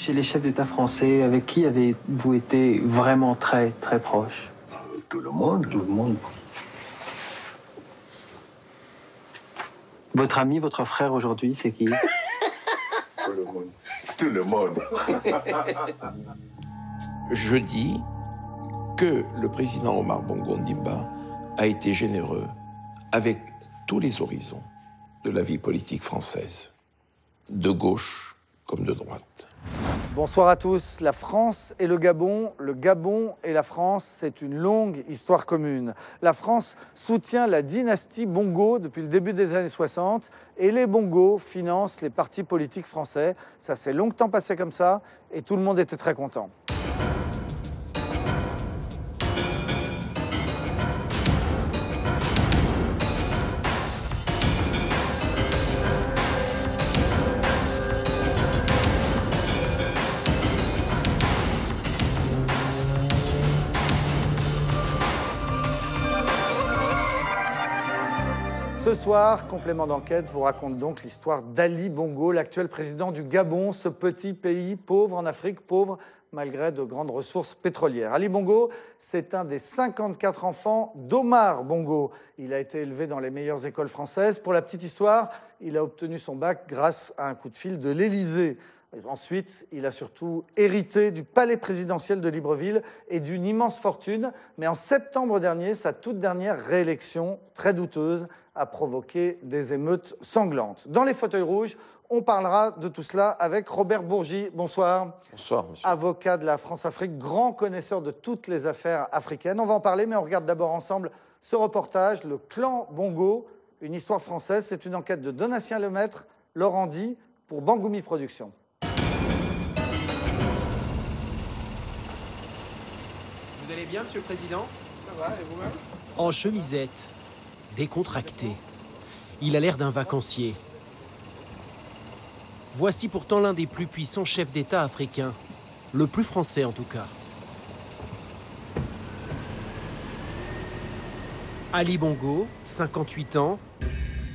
chez les chefs d'État français, avec qui avez-vous été vraiment très, très proche? Tout le monde. Tout le monde. Votre ami, votre frère aujourd'hui, c'est qui? Tout le monde. Tout le monde. Je dis que le président Omar Bongo Ondimba a été généreux avec tous les horizons de la vie politique française, de gauche comme de droite. Bonsoir à tous. La France et le Gabon et la France, c'est une longue histoire commune. La France soutient la dynastie Bongo depuis le début des années 60 et les Bongo financent les partis politiques français. Ça s'est longtemps passé comme ça et tout le monde était très content. Ce soir, Complément d'enquête vous raconte donc l'histoire d'Ali Bongo, l'actuel président du Gabon, ce petit pays pauvre en Afrique, pauvre malgré de grandes ressources pétrolières. Ali Bongo, c'est un des 54 enfants d'Omar Bongo. Il a été élevé dans les meilleures écoles françaises. Pour la petite histoire, il a obtenu son bac grâce à un coup de fil de l'Élysée. Ensuite, il a surtout hérité du palais présidentiel de Libreville et d'une immense fortune. Mais en septembre dernier, sa toute dernière réélection, très douteuse, a provoqué des émeutes sanglantes. Dans les fauteuils rouges, on parlera de tout cela avec Robert Bourgi. Bonsoir. Bonsoir, monsieur. Avocat de la France-Afrique, grand connaisseur de toutes les affaires africaines. On va en parler, mais on regarde d'abord ensemble ce reportage, Le Clan Bongo, une histoire française. C'est une enquête de Donatien Lemaître, Laurent Di, pour Bangoumi Productions. Vous allez bien, Monsieur le Président? Ça va, et vous-même? En chemisette, décontracté. Il a l'air d'un vacancier. Voici pourtant l'un des plus puissants chefs d'État africains. Le plus français, en tout cas. Ali Bongo, 58 ans,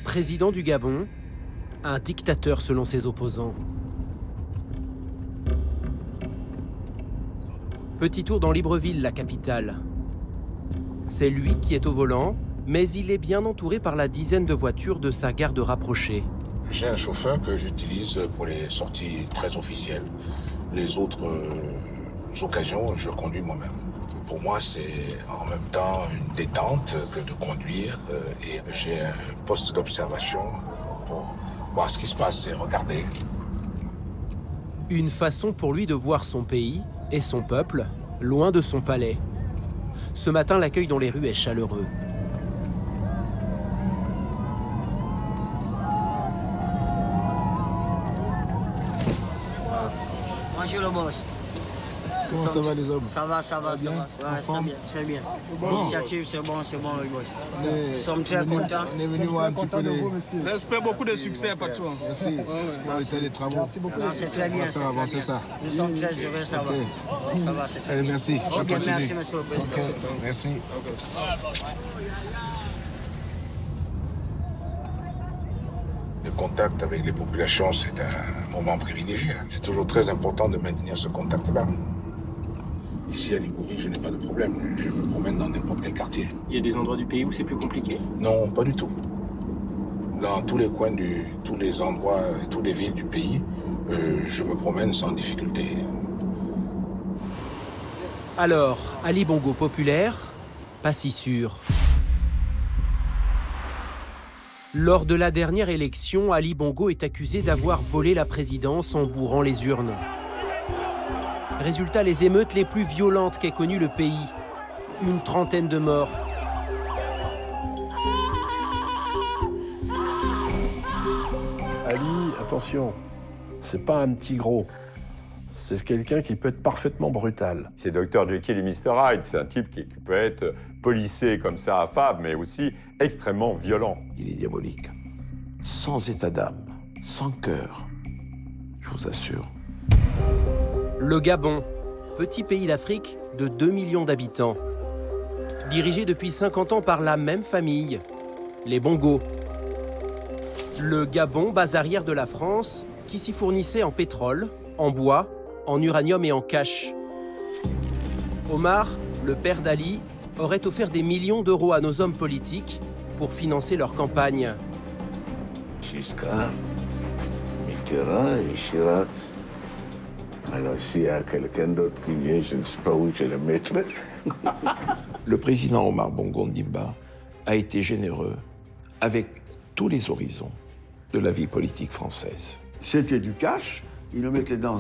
président du Gabon, un dictateur selon ses opposants. Petit tour dans Libreville, la capitale. C'est lui qui est au volant, mais il est bien entouré par la dizaine de voitures de sa garde rapprochée. J'ai un chauffeur que j'utilise pour les sorties très officielles. Les autres occasions, je conduis moi-même. Pour moi, c'est en même temps une détente que de conduire. Et j'ai un poste d'observation pour voir ce qui se passe et regarder. Une façon pour lui de voir son pays et son peuple, loin de son palais. Ce matin, l'accueil dans les rues est chaleureux. Bonjour le boss. Comment ça va les hommes? Ça va, ça va, ça va. Très bien, très bien. L'initiative, c'est bon le boss. Nous sommes très contents. On est venu voir un petit peu les... J'espère beaucoup de succès, patron. Merci. Pour les travaux. Merci beaucoup. C'est très bien. On va faire avancer ça. Nous sommes très heureux, ça va. Ça va, c'est très bien. Merci. Ok, merci, monsieur le président. Ok, merci. Le contact avec les populations, c'est un moment privilégié. C'est toujours très important de maintenir ce contact-là. Ici, à Libreville, je n'ai pas de problème. Je me promène dans n'importe quel quartier. Il y a des endroits du pays où c'est plus compliqué? Non, pas du tout. Dans tous les coins, tous les endroits, toutes les villes du pays, je me promène sans difficulté. Alors, Ali Bongo populaire, pas si sûr. Lors de la dernière élection, Ali Bongo est accusé d'avoir volé la présidence en bourrant les urnes. Résultat, les émeutes les plus violentes qu'ait connues le pays. Une trentaine de morts. Ali, attention, c'est pas un petit gros. C'est quelqu'un qui peut être parfaitement brutal. C'est Dr Jekyll et Mr Hyde. C'est un type qui peut être policé comme ça, affable, mais aussi extrêmement violent. Il est diabolique. Sans état d'âme, sans cœur, je vous assure. Le Gabon, petit pays d'Afrique de 2 millions d'habitants. Dirigé depuis 50 ans par la même famille, les Bongo. Le Gabon, base arrière de la France, qui s'y fournissait en pétrole, en bois en uranium et en cash. Omar, le père d'Ali, aurait offert des millions d'euros à nos hommes politiques pour financer leur campagne. Giscard, Mitterrand et Chirac. Alors s'il y a quelqu'un d'autre qui vient, je ne sais pas où je le mettrai. Le président Omar Bongo Ondimba a été généreux avec tous les horizons de la vie politique française. C'était du cash, ils le mettaient dans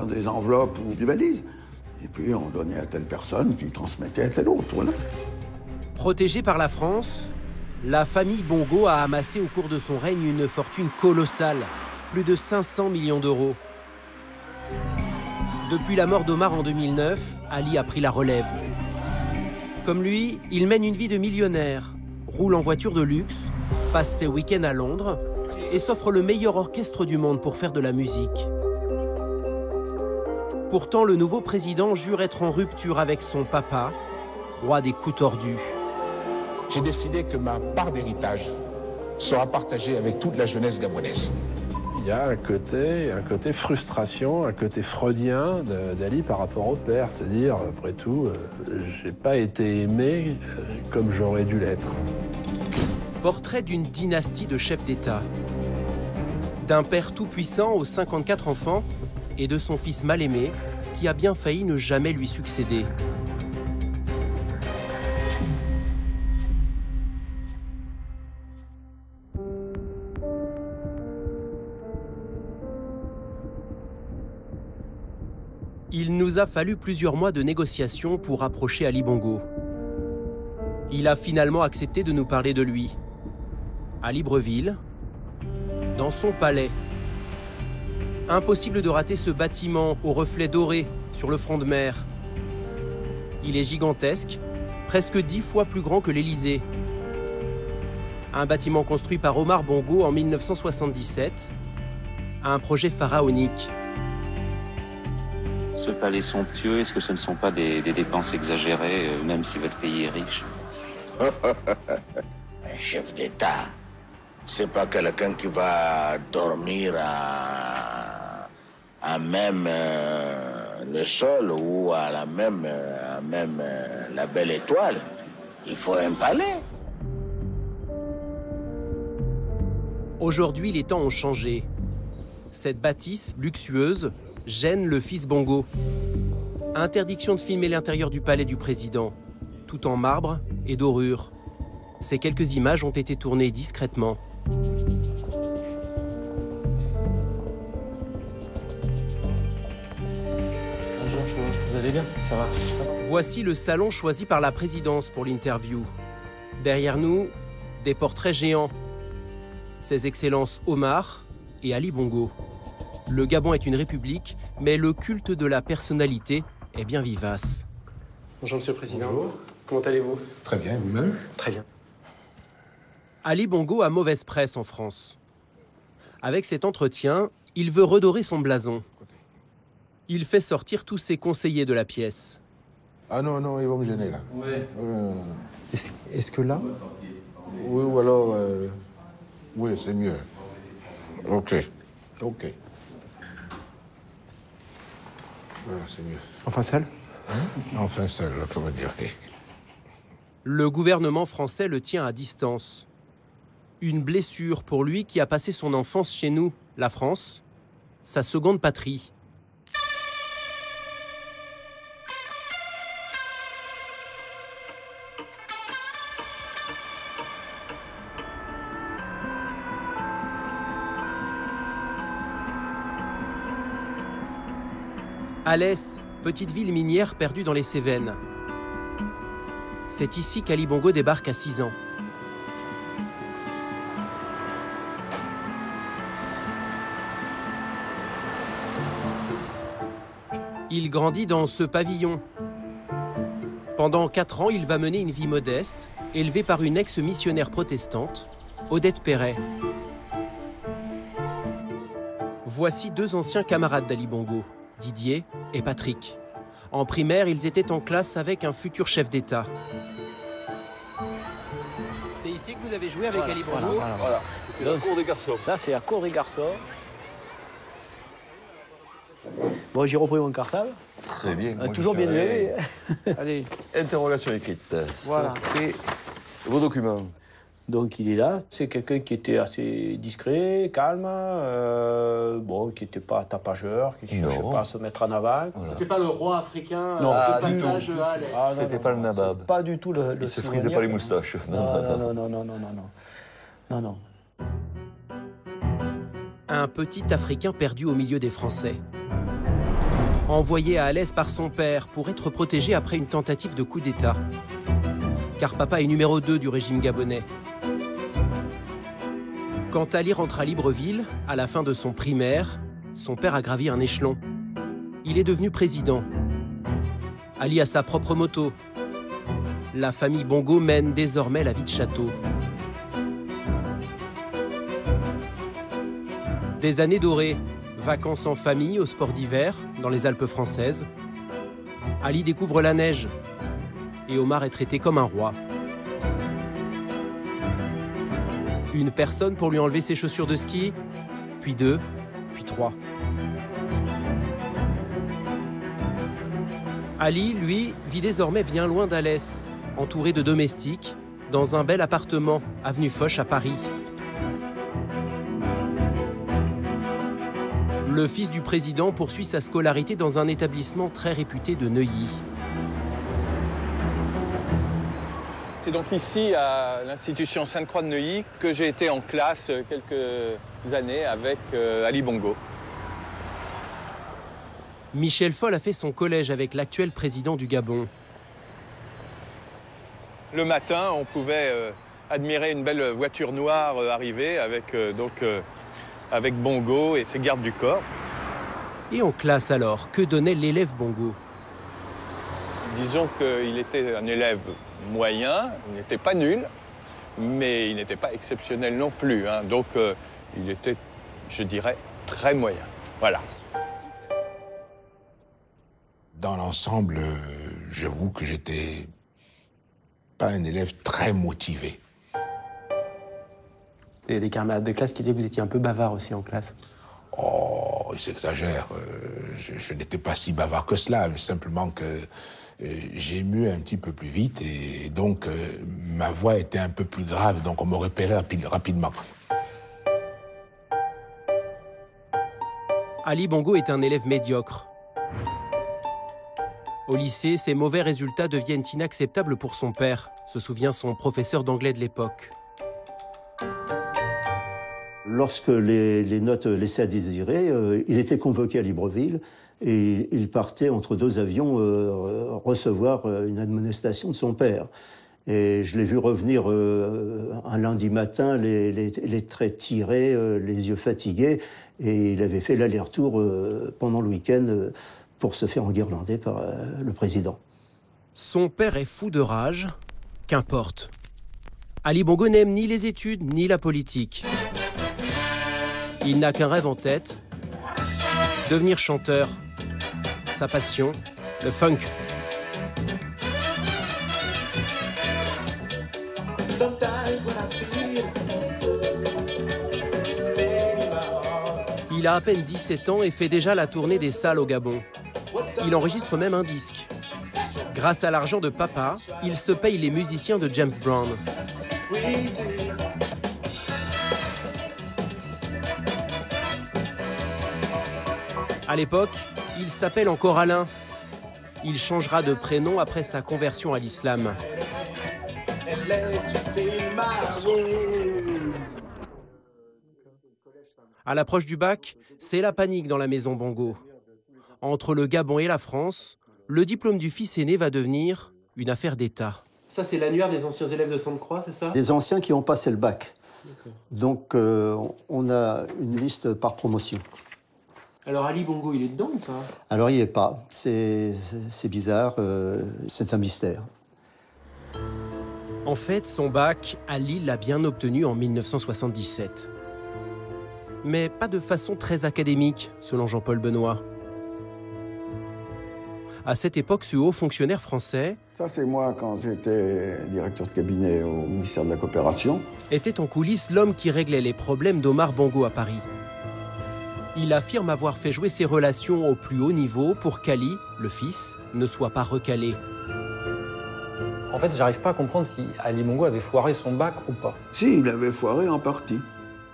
des enveloppes ou des valises. Et puis on donnait à telle personne qui transmettait à telle autre. Voilà. Protégée par la France, la famille Bongo a amassé au cours de son règne une fortune colossale, plus de 500 millions d'euros. Depuis la mort d'Omar en 2009, Ali a pris la relève. Comme lui, il mène une vie de millionnaire, roule en voiture de luxe, passe ses week-ends à Londres et s'offre le meilleur orchestre du monde pour faire de la musique. Pourtant, le nouveau président jure être en rupture avec son papa, roi des coups tordus. J'ai décidé que ma part d'héritage sera partagée avec toute la jeunesse gabonaise. Il y a un côté frustration, un côté freudien d'Ali par rapport au père. C'est-à-dire, après tout, j'ai pas été aimé comme j'aurais dû l'être. Portrait d'une dynastie de chefs d'État. D'un père tout-puissant aux 54 enfants et de son fils mal-aimé qui a bien failli ne jamais lui succéder. Il nous a fallu plusieurs mois de négociations pour approcher Ali Bongo. Il a finalement accepté de nous parler de lui. À Libreville, dans son palais. Impossible de rater ce bâtiment aux reflets dorés sur le front de mer. Il est gigantesque, presque 10 fois plus grand que l'Élysée. Un bâtiment construit par Omar Bongo en 1977, un projet pharaonique. Ce palais somptueux, est-ce que ce ne sont pas des dépenses exagérées, même si votre pays est riche? Un chef d'État, c'est pas quelqu'un qui va dormir à même le sol ou à la même la belle étoile. Il faut un palais. Aujourd'hui, les temps ont changé. Cette bâtisse luxueuse gêne le fils Bongo. Interdiction de filmer l'intérieur du palais du président, tout en marbre et dorure. Ces quelques images ont été tournées discrètement. Bonjour, vous allez bien? Ça va? Voici le salon choisi par la présidence pour l'interview. Derrière nous, des portraits géants. Ses Excellences Omar et Ali Bongo. Le Gabon est une république, mais le culte de la personnalité est bien vivace. Bonjour, Monsieur le Président. Bonjour. Comment allez-vous? Très bien, vous-même? Très bien. Ali Bongo a mauvaise presse en France. Avec cet entretien, il veut redorer son blason. Il fait sortir tous ses conseillers de la pièce. Ah non, non, ils vont me gêner, là. Ouais. Non. Est-ce que là? Oui, ou alors... oui, c'est mieux. OK. Ah, c'est mieux. Enfin seul? Enfin seul, comment dire. Le gouvernement français le tient à distance. Une blessure pour lui qui a passé son enfance chez nous, la France, sa seconde patrie. Alès, petite ville minière perdue dans les Cévennes. C'est ici qu'Ali Bongo débarque à 6 ans. Il grandit dans ce pavillon. Pendant 4 ans, il va mener une vie modeste, élevée par une ex-missionnaire protestante, Odette Perret. Voici 2 anciens camarades d'Ali Bongo, Didier et Patrick. En primaire, ils étaient en classe avec un futur chef d'État. C'est ici que vous avez joué avec Ali Bongo? Voilà. C'était la cour des garçons. Ça, c'est la cour des garçons. Bon, j'ai repris mon cartable. Très bien. Moi, Toujours bien levé. Allez, interrogation écrite. Voilà. Et vos documents. Donc il est là. C'est quelqu'un qui était assez discret, calme, bon, qui n'était pas tapageur, qui ne cherchait pas à se mettre en avant. Voilà. C'était pas le roi africain non, de passage à l'Est. C'était pas le nabab. Pas du tout le Il se frisait pas les moustaches. Non. Un petit Africain perdu au milieu des Français. Envoyé à Alès par son père pour être protégé après une tentative de coup d'État. Car papa est numéro 2 du régime gabonais. Quand Ali rentre à Libreville, à la fin de son primaire, son père a gravi un échelon. Il est devenu président. Ali a sa propre moto. La famille Bongo mène désormais la vie de château. Des années dorées, vacances en famille au sport d'hiver, dans les Alpes françaises. Ali découvre la neige et Omar est traité comme un roi. Une personne pour lui enlever ses chaussures de ski, puis 2, puis 3. Ali, lui, vit désormais bien loin d'Alès, entouré de domestiques, dans un bel appartement, avenue Foch à Paris. Le fils du président poursuit sa scolarité dans un établissement très réputé de Neuilly. C'est donc ici, à l'institution Sainte-Croix de Neuilly, que j'ai été en classe quelques années avec Ali Bongo. Michel Foll a fait son collège avec l'actuel président du Gabon. Le matin, on pouvait admirer une belle voiture noire arriver avec Bongo et ses gardes du corps. Et en classe alors, que donnait l'élève Bongo? Disons qu'il était un élève moyen, il n'était pas nul, mais il n'était pas exceptionnel non plus. Hein. Donc il était, je dirais, très moyen. Voilà. Dans l'ensemble, j'avoue que j'étais pas un élève très motivé. Il y a des camarades de classe qui disaient que vous étiez un peu bavard aussi en classe. Oh, il s'exagère. Je n'étais pas si bavard que cela, mais simplement que j'ai mu un petit peu plus vite et donc ma voix était un peu plus grave, donc on me repérait rapidement. Ali Bongo est un élève médiocre. Au lycée, ses mauvais résultats deviennent inacceptables pour son père, se souvient son professeur d'anglais de l'époque. Lorsque les notes laissaient à désirer, il était convoqué à Libreville et il partait entre 2 avions recevoir une admonestation de son père. Et je l'ai vu revenir un lundi matin, les traits tirés, les yeux fatigués, et il avait fait l'aller-retour pendant le week-end pour se faire enguirlander par le président. Son père est fou de rage, qu'importe. Ali Bongo n'aime ni les études ni la politique. Il n'a qu'un rêve en tête, devenir chanteur. Sa passion, le funk. Il a à peine 17 ans et fait déjà la tournée des salles au Gabon. Il enregistre même un disque. Grâce à l'argent de papa, il se paye les musiciens de James Brown. À l'époque, il s'appelle encore Alain. Il changera de prénom après sa conversion à l'islam. À l'approche du bac, c'est la panique dans la maison Bongo. Entre le Gabon et la France, le diplôme du fils aîné va devenir une affaire d'État. Ça, c'est l'annuaire des anciens élèves de Sainte-Croix, c'est ça? Des anciens qui ont passé le bac. Donc, on a une liste par promotion. Alors, Ali Bongo, il est dedans ou pas? Alors, il n'y est pas. C'est bizarre, c'est un mystère. En fait, son bac, Ali l'a bien obtenu en 1977. Mais pas de façon très académique, selon Jean-Paul Benoît. À cette époque, ce haut fonctionnaire français... Ça, c'est moi quand j'étais directeur de cabinet au ministère de la Coopération. ...était en coulisses l'homme qui réglait les problèmes d'Omar Bongo à Paris. Il affirme avoir fait jouer ses relations au plus haut niveau pour qu'Ali, le fils, ne soit pas recalé. En fait, j'arrive pas à comprendre si Ali Bongo avait foiré son bac ou pas. Si, il avait foiré en partie.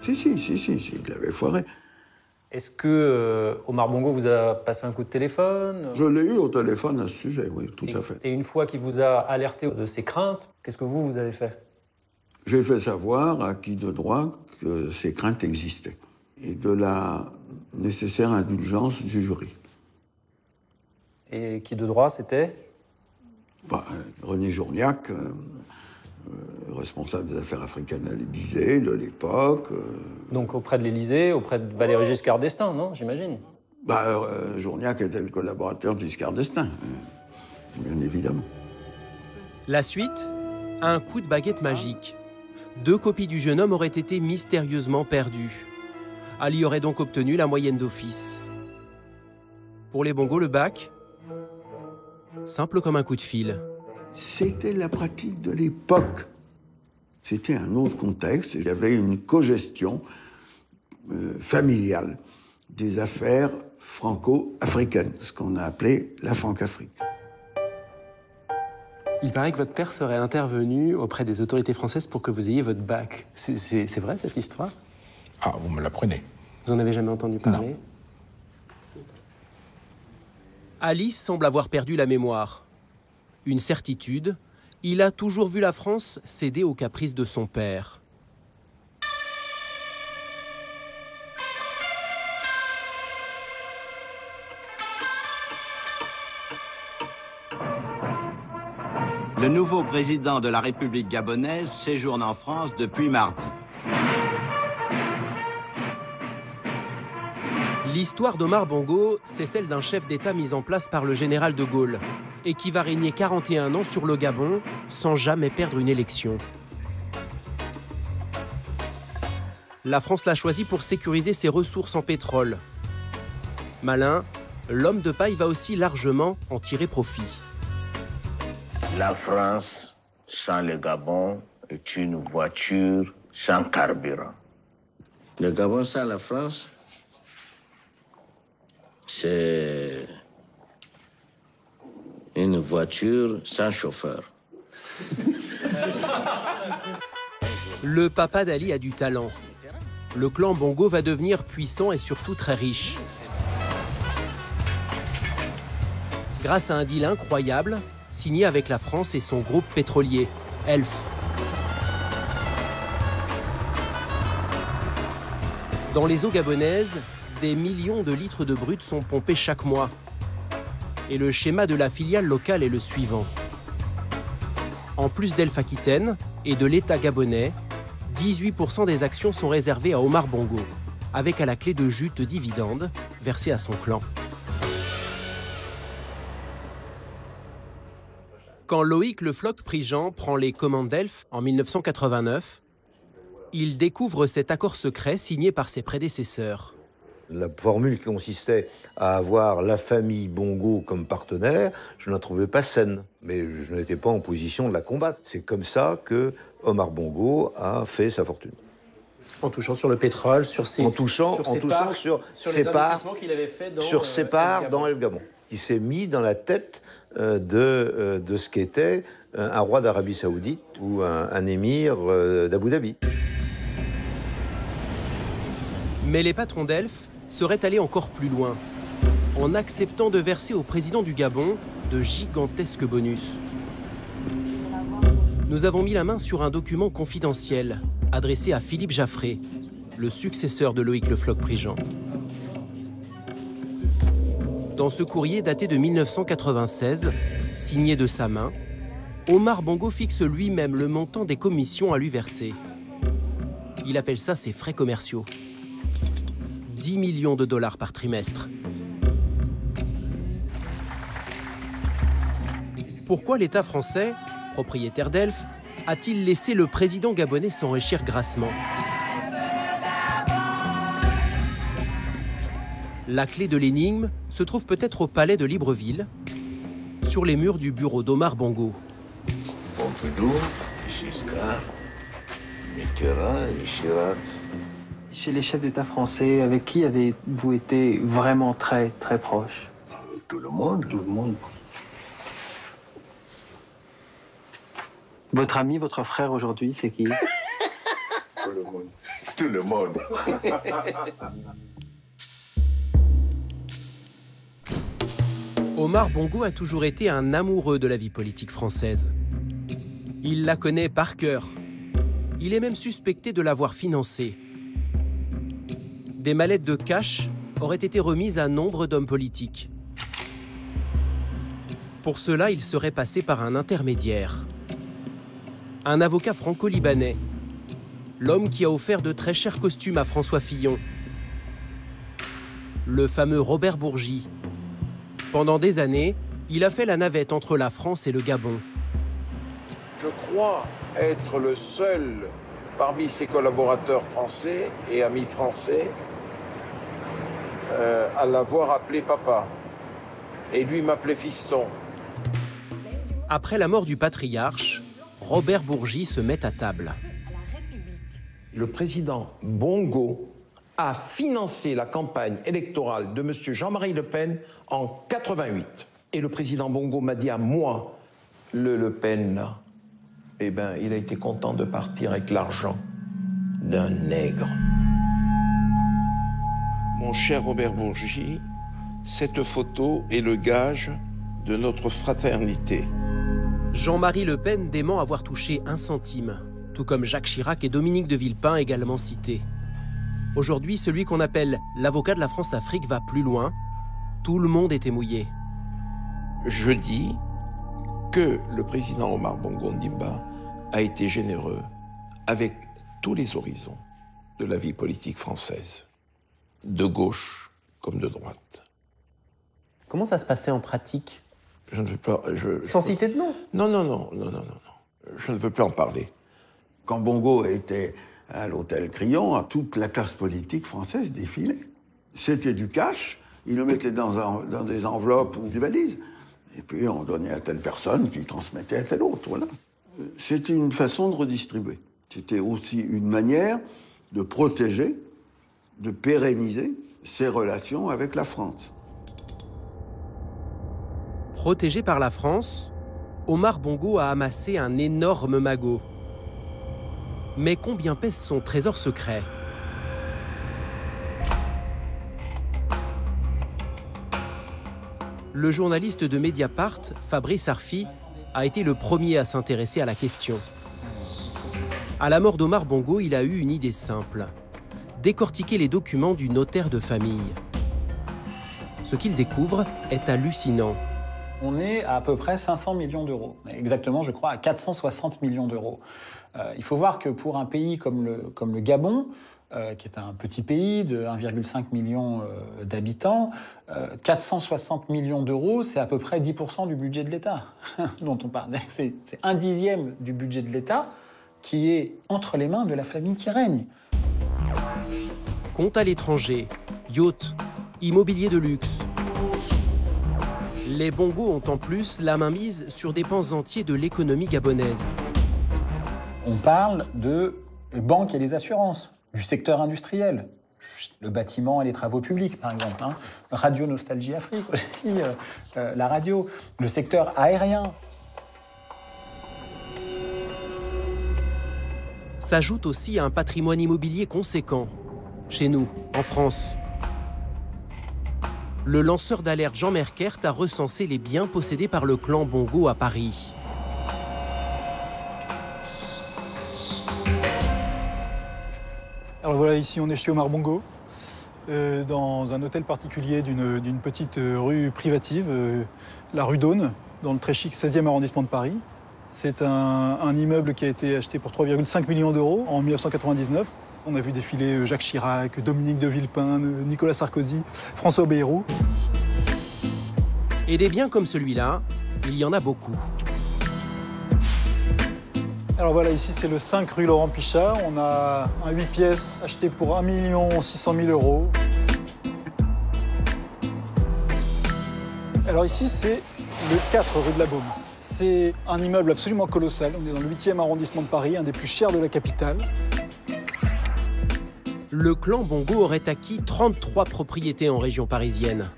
Si, il avait foiré. Est-ce que Omar Bongo vous a passé un coup de téléphone? Je l'ai eu au téléphone à ce sujet, oui, tout à fait. Et une fois qu'il vous a alerté de ses craintes, qu'est-ce que vous avez fait? J'ai fait savoir à qui de droit que ces craintes existaient et de la nécessaire indulgence du jury. Et qui de droit, c'était? René Journiac, responsable des affaires africaines à l'Élysée de l'époque. Donc auprès de l'Élysée, auprès de Valéry Giscard d'Estaing, non, j'imagine? Journiac était le collaborateur de Giscard d'Estaing, bien évidemment. La suite, un coup de baguette magique. 2 copies du jeune homme auraient été mystérieusement perdues. Ali aurait donc obtenu la moyenne d'office. Pour les Bongo, le bac, simple comme un coup de fil. C'était la pratique de l'époque. C'était un autre contexte. Il y avait une cogestion familiale des affaires franco-africaines, ce qu'on a appelé la Franc-Afrique. Il paraît que votre père serait intervenu auprès des autorités françaises pour que vous ayez votre bac. C'est vrai, cette histoire? Ah, vous me l'apprenez. Vous en avez jamais entendu parler? Non. Ali semble avoir perdu la mémoire. Une certitude, il a toujours vu la France céder aux caprices de son père. Le nouveau président de la République gabonaise séjourne en France depuis mardi. L'histoire d'Omar Bongo, c'est celle d'un chef d'État mis en place par le général de Gaulle et qui va régner 41 ans sur le Gabon sans jamais perdre une élection. La France l'a choisi pour sécuriser ses ressources en pétrole. Malin, l'homme de paille va aussi largement en tirer profit. La France, sans le Gabon, est une voiture sans carburant. Le Gabon sans la France, c'est une voiture sans chauffeur. Le papa d'Ali a du talent. Le clan Bongo va devenir puissant et surtout très riche. Grâce à un deal incroyable, signé avec la France et son groupe pétrolier, Elf. Dans les eaux gabonaises, des millions de litres de brut sont pompés chaque mois. Et le schéma de la filiale locale est le suivant. En plus d'Elf Aquitaine et de l'État gabonais, 18% des actions sont réservées à Omar Bongo, avec à la clé de jute dividendes versés à son clan. Quand Loïc Le Floch-Prigent prend les commandes d'Elf en 1989, il découvre cet accord secret signé par ses prédécesseurs. La formule qui consistait à avoir la famille Bongo comme partenaire, je ne la trouvais pas saine, mais je n'étais pas en position de la combattre. C'est comme ça que Omar Bongo a fait sa fortune. En touchant sur le pétrole, sur ses parts qu'il avait fait dans El Gabon, qui s'est mis dans la tête de ce qu'était un roi d'Arabie Saoudite ou un émir d'Abu Dhabi. Mais les patrons d'Elf seraient allés encore plus loin, en acceptant de verser au président du Gabon de gigantesques bonus. Nous avons mis la main sur un document confidentiel adressé à Philippe Jaffré, le successeur de Loïc Le Floch-Prigent. Dans ce courrier daté de 1996, signé de sa main, Omar Bongo fixe lui-même le montant des commissions à lui verser. Il appelle ça ses frais commerciaux. 10 millions de dollars par trimestre. Pourquoi l'État français, propriétaire d'Elf, a-t-il laissé le président gabonais s'enrichir grassement? La clé de l'énigme se trouve peut-être au palais de Libreville, sur les murs du bureau d'Omar Bongo. Pompidou, Giscard, Mitterrand et Chirac. chez les chefs d'État français, avec qui avez-vous été vraiment très très proche? Tout le monde. Tout le monde. Votre ami, votre frère aujourd'hui, c'est qui? Tout le monde. Tout le monde. Omar Bongo a toujours été un amoureux de la vie politique française. Il la connaît par cœur. Il est même suspecté de l'avoir financée. Des mallettes de cash auraient été remises à nombre d'hommes politiques. Pour cela, il serait passé par un intermédiaire. Un avocat franco-libanais. L'homme qui a offert de très chers costumes à François Fillon. Le fameux Robert Bourgi. Pendant des années, il a fait la navette entre la France et le Gabon. Je crois être le seul parmi ses collaborateurs français et amis français à l'avoir appelé papa. Et lui m'appelait fiston. Après la mort du patriarche, Robert Bourgi se met à table. Le président Bongo a financé la campagne électorale de M. Jean-Marie Le Pen en 88. Et le président Bongo m'a dit à moi, Le Pen, là, eh ben, il a été content de partir avec l'argent d'un nègre. Mon cher Robert Bourgi, cette photo est le gage de notre fraternité. Jean-Marie Le Pen dément avoir touché 1 centime, tout comme Jacques Chirac et Dominique de Villepin également cités. Aujourd'hui, celui qu'on appelle l'avocat de la France-Afrique va plus loin. Tout le monde était mouillé. Je dis que le président Omar Bongo Ondimba a été généreux avec tous les horizons de la vie politique française, de gauche comme de droite. Comment ça se passait en pratique? Je ne veux pas... Sans citer de nom? Non. Je ne veux plus en parler. Quand Bongo était à l'hôtel Crillon, toute la classe politique française défilait. C'était du cash, il le mettait dans des enveloppes ou des valises. Et puis on donnait à telle personne qui transmettait à telle autre, voilà. C'était une façon de redistribuer. C'était aussi une manière de protéger, de pérenniser ses relations avec la France. Protégé par la France, Omar Bongo a amassé un énorme magot. Mais combien pèse son trésor secret? Le journaliste de Mediapart, Fabrice Arfi, a été le premier à s'intéresser à la question. À la mort d'Omar Bongo, il a eu une idée simple. Décortiquer les documents du notaire de famille. Ce qu'il découvre est hallucinant. On est à peu près 500 millions d'euros. Exactement, je crois, à 460 millions d'euros. Il faut voir que pour un pays comme le Gabon, qui est un petit pays de 1,5 million d'habitants, 460 millions d'euros, c'est à peu près 10% du budget de l'État dont on parle. C'est 1/10 du budget de l'État qui est entre les mains de la famille qui règne. Compte à l'étranger, yacht, immobilier de luxe. Les Bongo ont en plus la main mise sur des pans entiers de l'économie gabonaise. On parle de banques et les assurances, du secteur industriel, le bâtiment et les travaux publics, par exemple. Radio Nostalgie Afrique aussi, la radio, le secteur aérien. S'ajoute aussi un patrimoine immobilier conséquent, chez nous, en France. Le lanceur d'alerte Jean Merkert a recensé les biens possédés par le clan Bongo à Paris. Alors voilà, ici on est chez Omar Bongo, dans un hôtel particulier d'une petite rue privative, la rue d'Aune, dans le très chic 16e arrondissement de Paris. C'est un immeuble qui a été acheté pour 3,5 millions d'euros en 1999. On a vu défiler Jacques Chirac, Dominique de Villepin, Nicolas Sarkozy, François Bayrou. Et des biens comme celui-là, il y en a beaucoup. Alors voilà, ici c'est le 5 rue Laurent Pichard. On a un 8 pièces acheté pour 1 600 000 euros. Alors ici c'est le 4 rue de la Baume. C'est un immeuble absolument colossal. On est dans le 8e arrondissement de Paris, un des plus chers de la capitale. le clan Bongo aurait acquis 33 propriétés en région parisienne.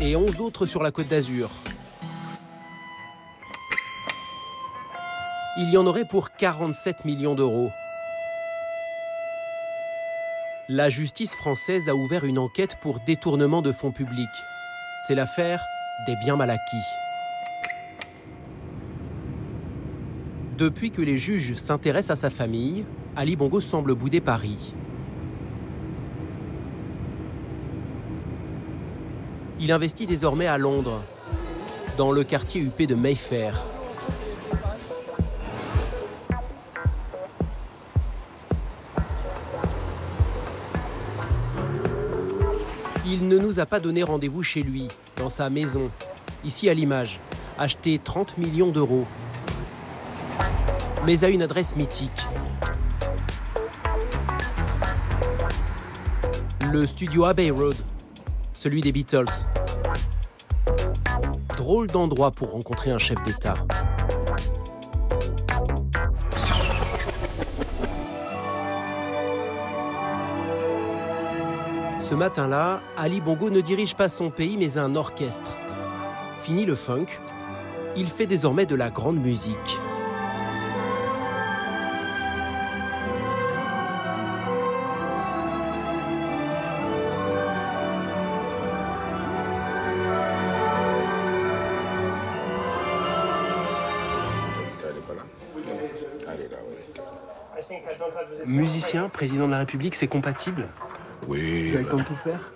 Et 11 autres sur la Côte d'Azur. Il y en aurait pour 47 millions d'euros. La justice française a ouvert une enquête pour détournement de fonds publics. C'est l'affaire des biens mal acquis. Depuis que les juges s'intéressent à sa famille, Ali Bongo semble bouder Paris. Il investit désormais à Londres, dans le quartier huppé de Mayfair. Il ne nous a pas donné rendez-vous chez lui, dans sa maison, ici à l'image, acheté 30 millions d'euros, mais à une adresse mythique. Le studio Abbey Road, celui des Beatles. Drôle d'endroit pour rencontrer un chef d'État. Ce matin-là, Ali Bongo ne dirige pas son pays, mais un orchestre. Fini le funk, il fait désormais de la grande musique. Musicien, président de la République, c'est compatible? Oui. Vous avez le temps de tout faire?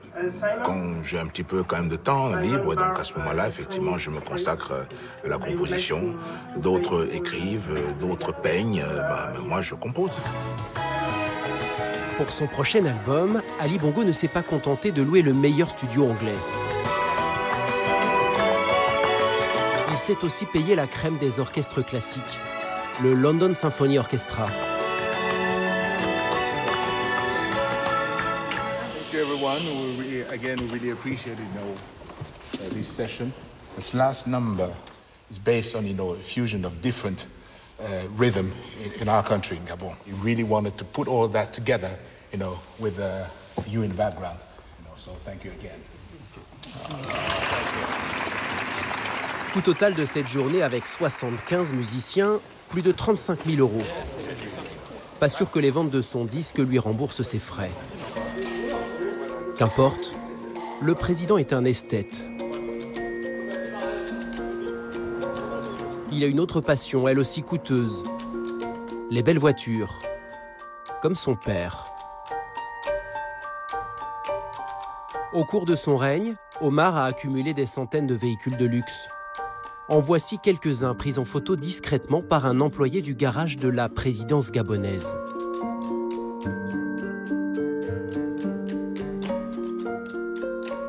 Quand j'ai un petit peu quand même de temps libre, donc à ce moment-là, effectivement, je me consacre à la composition. D'autres écrivent, d'autres peignent, mais moi je compose. Pour son prochain album, Ali Bongo ne s'est pas contenté de louer le meilleur studio anglais. Il s'est aussi payé la crème des orchestres classiques, le London Symphony Orchestra. Thank you, everyone. We really appreciate this session. This last number is based on a fusion of different rhythm in our country, in Gabon. We really wanted to put all that together, with you in the background. So thank you again. Coût total de cette journée avec 75 musiciens, plus de 35 000 euros. Pas sûr que les ventes de son disque lui remboursent ses frais. Qu'importe, le président est un esthète. Il a une autre passion, elle aussi coûteuse. Les belles voitures, comme son père. Au cours de son règne, Omar a accumulé des centaines de véhicules de luxe. En voici quelques-uns pris en photo discrètement par un employé du garage de la présidence gabonaise.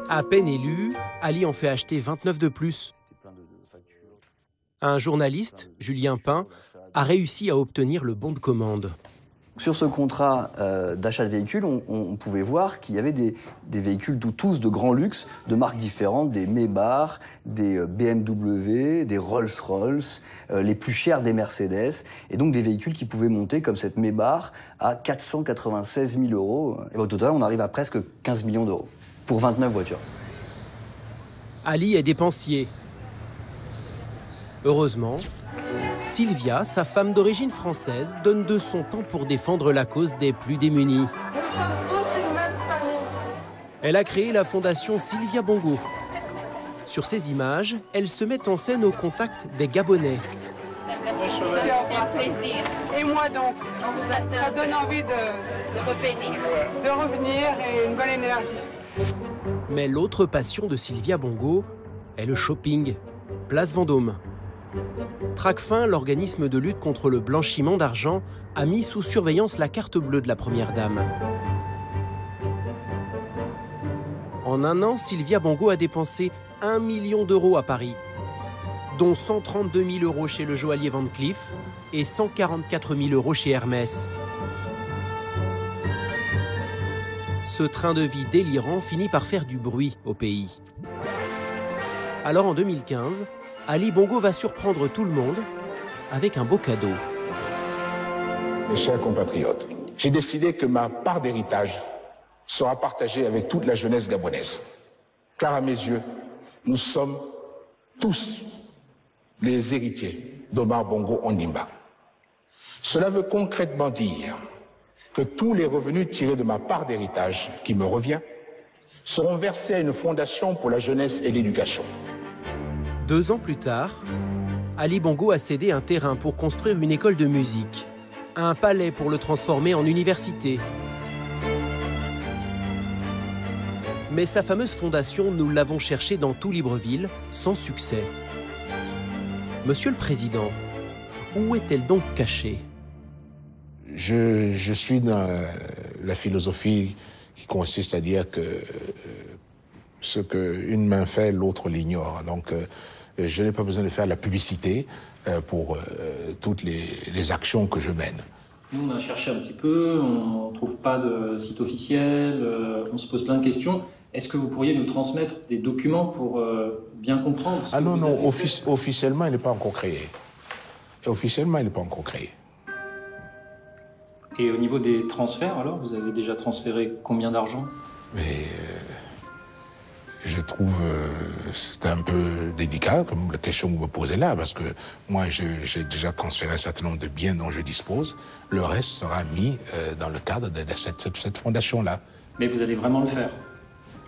À peine élu, Ali en fait acheter 29 de plus. Un journaliste, Julien Pain, a réussi à obtenir le bon de commande. Sur ce contrat d'achat de véhicules, on pouvait voir qu'il y avait des véhicules tous de grand luxe, de marques différentes, des Maybach, des BMW, des Rolls-Royce, les plus chers des Mercedes, et donc des véhicules qui pouvaient monter, comme cette Maybach, à 496 000 euros. Et au total, on arrive à presque 15 millions d'euros pour 29 voitures. Ali est dépensier. Heureusement, Sylvia, sa femme d'origine française, donne de son temps pour défendre la cause des plus démunis. Nous sommes tous une même famille. Elle a créé la fondation Sylvia Bongo. Sur ces images, elle se met en scène au contact des Gabonais. Un plaisir. Et moi donc, ça donne envie de revenir et une bonne énergie. Mais l'autre passion de Sylvia Bongo est le shopping. Place Vendôme. Tracfin, l'organisme de lutte contre le blanchiment d'argent, a mis sous surveillance la carte bleue de la première dame. En un an, Sylvia Bongo a dépensé 1 million d'euros à Paris, dont 132 000 euros chez le joaillier Van Cleef et 144 000 euros chez Hermès. Ce train de vie délirant finit par faire du bruit au pays. Alors en 2015, Ali Bongo va surprendre tout le monde avec un beau cadeau. Mes chers compatriotes, j'ai décidé que ma part d'héritage sera partagée avec toute la jeunesse gabonaise. Car à mes yeux, nous sommes tous les héritiers d'Omar Bongo Ondimba. Cela veut concrètement dire que tous les revenus tirés de ma part d'héritage qui me revient seront versés à une fondation pour la jeunesse et l'éducation. 2 ans plus tard, Ali Bongo a cédé un terrain pour construire une école de musique, un palais pour le transformer en université. Mais sa fameuse fondation, nous l'avons cherchée dans tout Libreville, sans succès. Monsieur le Président, où est-elle donc cachée? Je suis dans la philosophie qui consiste à dire que ce qu'une main fait, l'autre l'ignore. Donc, je n'ai pas besoin de faire la publicité pour toutes les actions que je mène. Nous, on a cherché un petit peu, on ne trouve pas de site officiel, on se pose plein de questions. Est-ce que vous pourriez nous transmettre des documents pour bien comprendre ce que vous avez fait? Officiellement, il n'est pas encore créé. Officiellement, il n'est pas encore créé. Et au niveau des transferts, alors, vous avez déjà transféré combien d'argent? Mais je trouve c'est un peu délicat comme la question que vous me posez là, parce que moi, j'ai déjà transféré un certain nombre de biens dont je dispose. Le reste sera mis dans le cadre de cette fondation-là. Mais vous allez vraiment le faire?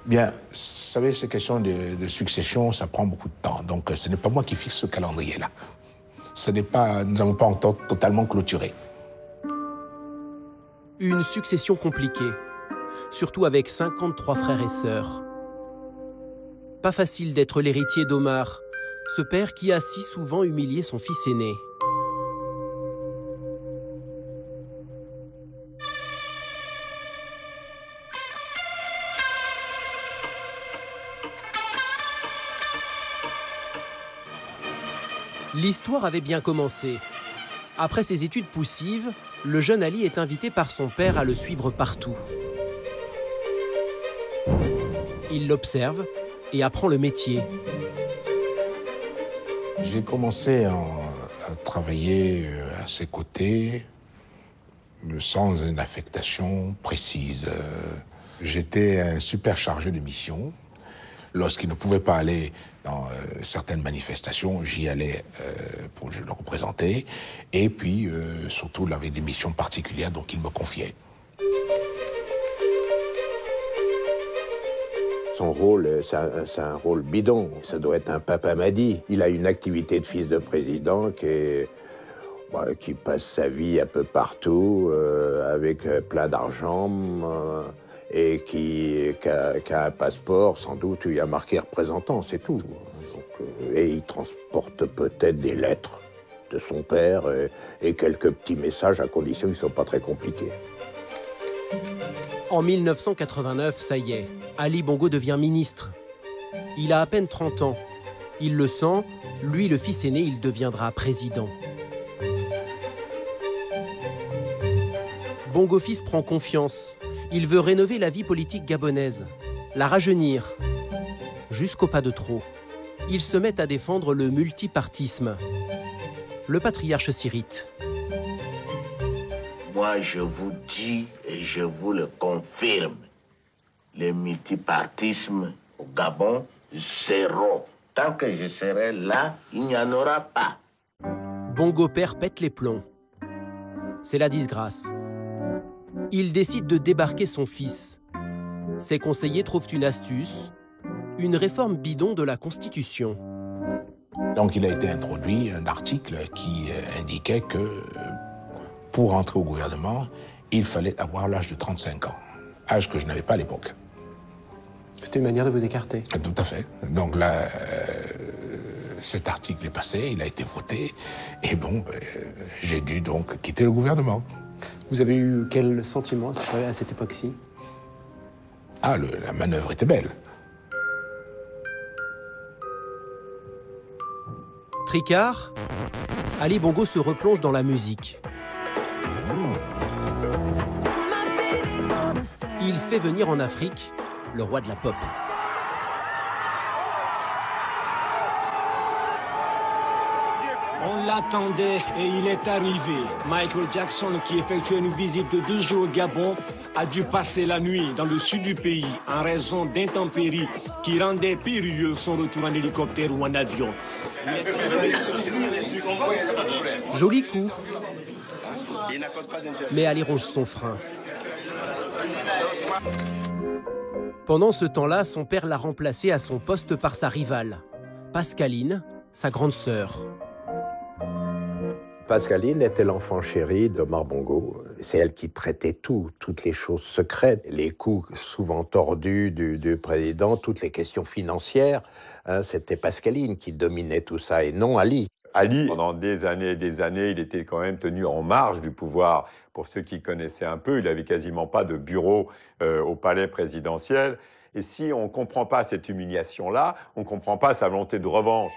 Bien, vous savez, ces questions de succession, ça prend beaucoup de temps. Donc, ce n'est pas moi qui fixe ce calendrier-là. Nous n'avons pas encore totalement clôturé. Une succession compliquée, surtout avec 53 frères et sœurs. Pas facile d'être l'héritier d'Omar, ce père qui a si souvent humilié son fils aîné. L'histoire avait bien commencé. Après ses études poussives, le jeune Ali est invité par son père à le suivre partout. Il l'observe et apprend le métier. J'ai commencé à travailler à ses côtés sans une affectation précise. J'étais un super chargé de mission. Lorsqu'il ne pouvait pas aller dans certaines manifestations, j'y allais pour le représenter. Et puis, surtout, il avait des missions particulières, donc il me confiait. Son rôle, c'est un rôle bidon. Ça doit être un papa Madi. Il a une activité de fils de président qui passe sa vie un peu partout, avec plein d'argent, et qui a un passeport, sans doute, où il y a marqué représentant, c'est tout. Donc, et il transporte peut-être des lettres de son père et quelques petits messages, à condition qu'ils ne soient pas très compliqués. En 1989, ça y est, Ali Bongo devient ministre. Il a à peine 30 ans. Il le sent, lui, le fils aîné, il deviendra président. Bongo fils prend confiance. Il veut rénover la vie politique gabonaise, la rajeunir, jusqu'au pas de trop. Il se met à défendre le multipartisme. Le patriarche s'irrite. Moi, je vous dis et je vous le confirme, le multipartisme au Gabon, zéro. Tant que je serai là, il n'y en aura pas. Bongo père pète les plombs. C'est la disgrâce. Il décide de débarquer son fils. Ses conseillers trouvent une astuce, une réforme bidon de la Constitution. Donc il a été introduit un article qui indiquait que pour entrer au gouvernement, il fallait avoir l'âge de 35 ans, âge que je n'avais pas à l'époque. C'était une manière de vous écarter. Tout à fait. Donc là, cet article est passé, il a été voté, et bon, j'ai dû donc quitter le gouvernement. Vous avez eu quel sentiment à cette époque-ci? Ah, la manœuvre était belle. Tricard, Ali Bongo se replonge dans la musique. Il fait venir en Afrique le roi de la pop. On l'a l'attendait et il est arrivé. Michael Jackson, qui effectuait une visite de 2 jours au Gabon, a dû passer la nuit dans le sud du pays en raison d'intempéries qui rendaient périlleux son retour en hélicoptère ou en avion. Joli coup. Mais Ali ronge son frein. Pendant ce temps-là, son père l'a remplacé à son poste par sa rivale, Pascaline, sa grande sœur. Pascaline était l'enfant chéri d'Omar Bongo. C'est elle qui traitait toutes les choses secrètes, les coups souvent tordus du président, toutes les questions financières. Hein, c'était Pascaline qui dominait tout ça et non Ali. Ali, pendant des années et des années, il était quand même tenu en marge du pouvoir. Pour ceux qui connaissaient un peu, il n'avait quasiment pas de bureau au palais présidentiel. Et si on ne comprend pas cette humiliation-là, on ne comprend pas sa volonté de revanche.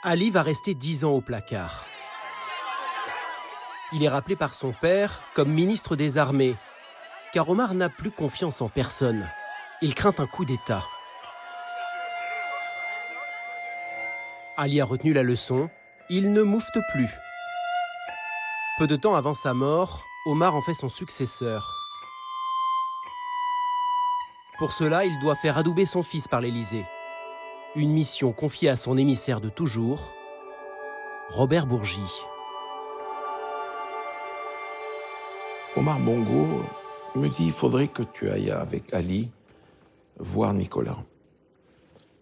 Ali va rester 10 ans au placard. Il est rappelé par son père comme ministre des Armées, car Omar n'a plus confiance en personne. Il craint un coup d'État. Ali a retenu la leçon, il ne moufte plus. Peu de temps avant sa mort, Omar en fait son successeur. Pour cela, il doit faire adouber son fils par l'Élysée. Une mission confiée à son émissaire de toujours, Robert Bourgi. Omar Bongo me dit, il faudrait que tu ailles avec Ali voir Nicolas.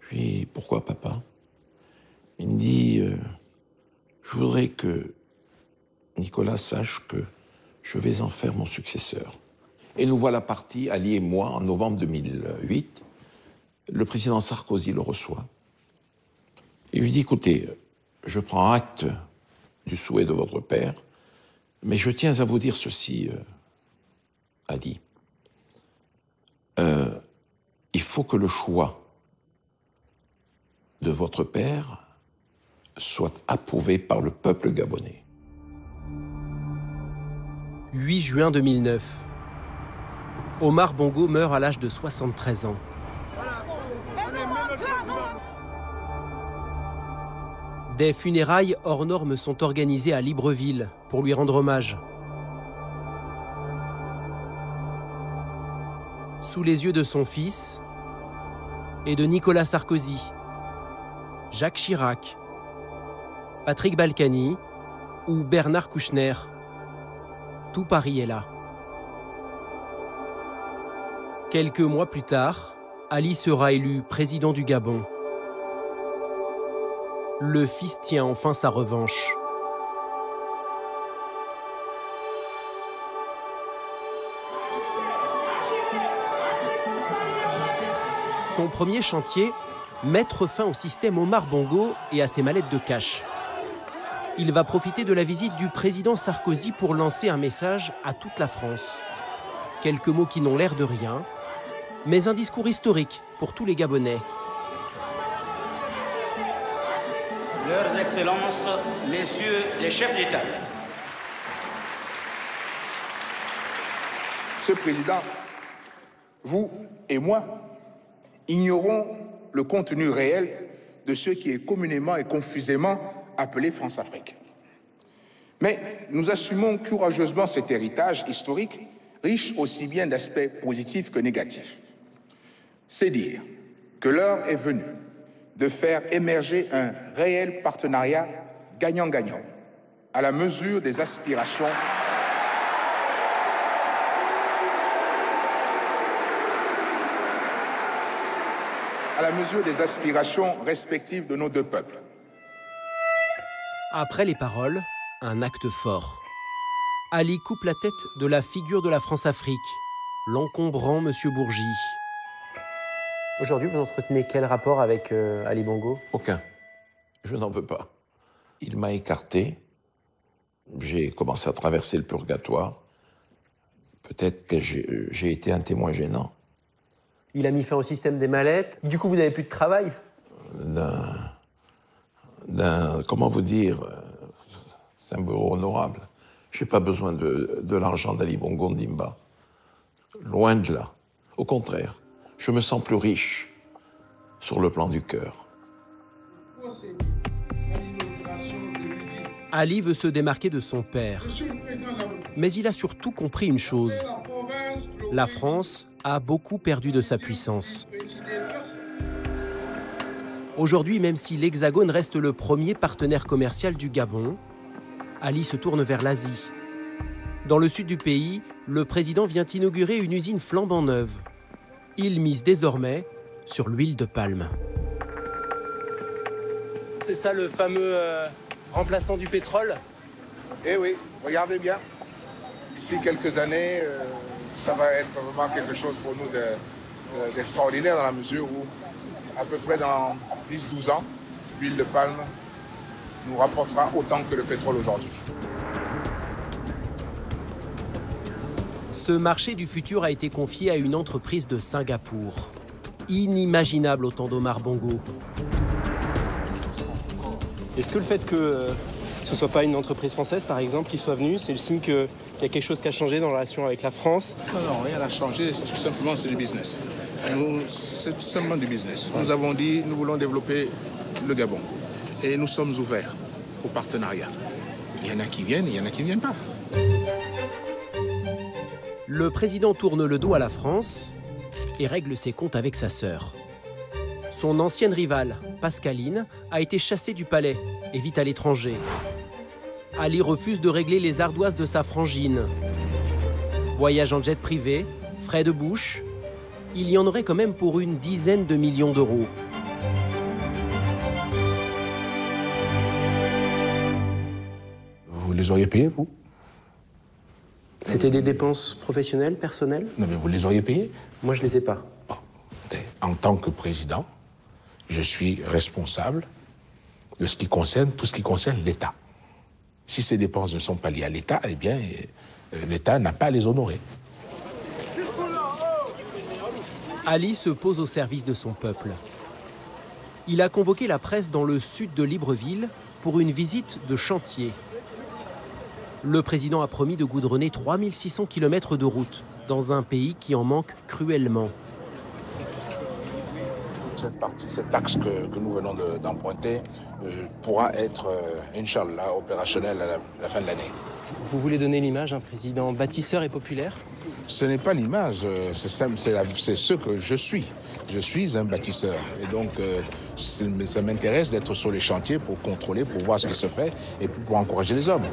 Je lui dis, pourquoi papa? Il me dit, je voudrais que Nicolas sache que je vais en faire mon successeur. Et nous voilà partis, Ali et moi, en novembre 2008. Le président Sarkozy le reçoit. Il lui dit, écoutez, je prends acte du souhait de votre père, mais je tiens à vous dire ceci, Ali. Il faut que le choix de votre père soit approuvé par le peuple gabonais. 8 juin 2009. Omar Bongo meurt à l'âge de 73 ans. Des funérailles hors normes sont organisées à Libreville pour lui rendre hommage. Sous les yeux de son fils et de Nicolas Sarkozy, Jacques Chirac, Patrick Balkany ou Bernard Kouchner. Tout Paris est là. Quelques mois plus tard, Ali sera élu président du Gabon. Le fils tient enfin sa revanche. Son premier chantier, mettre fin au système Omar Bongo et à ses mallettes de cash. Il va profiter de la visite du président Sarkozy pour lancer un message à toute la France. Quelques mots qui n'ont l'air de rien, mais un discours historique pour tous les Gabonais. Leurs Excellences, Messieurs les chefs d'État. Ce président, vous et moi, ignorons le contenu réel de ce qui est communément et confusément appelé France-Afrique. Mais nous assumons courageusement cet héritage historique, riche aussi bien d'aspects positifs que négatifs. C'est dire que l'heure est venue de faire émerger un réel partenariat gagnant-gagnant à la mesure des aspirations respectives de nos deux peuples. Après les paroles, un acte fort. Ali coupe la tête de la figure de la France-Afrique, l'encombrant Monsieur Bourgi. Aujourd'hui, vous entretenez quel rapport avec Ali Bongo? Aucun. Je n'en veux pas. Il m'a écarté. J'ai commencé à traverser le purgatoire. Peut-être que j'ai été un témoin gênant. Il a mis fin au système des mallettes. Du coup, vous n'avez plus de travail? Comment vous dire, c'est un bureau honorable. Je n'ai pas besoin de l'argent d'Ali Bongo Ndimba. Loin de là. Au contraire, je me sens plus riche sur le plan du cœur. Procéder à l'inauguration Ali veut se démarquer de son père. Mais il a surtout compris une chose. La France a beaucoup perdu de sa puissance. Aujourd'hui, même si l'Hexagone reste le premier partenaire commercial du Gabon, Ali se tourne vers l'Asie. Dans le sud du pays, le président vient inaugurer une usine flambant neuve. Il mise désormais sur l'huile de palme. C'est ça le fameux remplaçant du pétrole? Eh oui, regardez bien. D'ici quelques années, ça va être vraiment quelque chose pour nous d'extraordinaire dans la mesure où, à peu près dans 10-12 ans, l'huile de palme nous rapportera autant que le pétrole aujourd'hui. Ce marché du futur a été confié à une entreprise de Singapour. Inimaginable au temps d'Omar Bongo. Est-ce que le fait que ce ne soit pas une entreprise française, par exemple, qui soit venue, c'est le signe qu'il y a quelque chose qui a changé dans la relation avec la France? Non, rien n'a changé, tout simplement c'est du business. C'est tout simplement du business. Nous avons dit, nous voulons développer le Gabon. Et nous sommes ouverts au partenariat. Il y en a qui viennent, il y en a qui ne viennent pas. Le président tourne le dos à la France et règle ses comptes avec sa sœur. Son ancienne rivale, Pascaline, a été chassée du palais et vit à l'étranger. Ali refuse de régler les ardoises de sa frangine. Voyage en jet privé, frais de bouche, il y en aurait quand même pour une dizaine de millions d'euros. Vous les auriez payés, vous? C'était des dépenses professionnelles, personnelles? Non, mais vous les auriez payés? Moi, je ne les ai pas. Bon, en tant que président, je suis responsable de ce qui concerne, tout ce qui concerne l'État. Si ces dépenses ne sont pas liées à l'État, eh bien, l'État n'a pas à les honorer. Ali se pose au service de son peuple. Il a convoqué la presse dans le sud de Libreville pour une visite de chantier. Le président a promis de goudronner 3600 km de route dans un pays qui en manque cruellement. Cet axe que nous venons d'emprunter pourra être, Inch'Allah, opérationnel à la fin de l'année. Vous voulez donner l'image d'un président bâtisseur et populaire? Ce n'est pas l'image, c'est ce que je suis. Je suis un bâtisseur. Et donc, ça m'intéresse d'être sur les chantiers pour contrôler, pour voir ce qui se fait et pour encourager les hommes.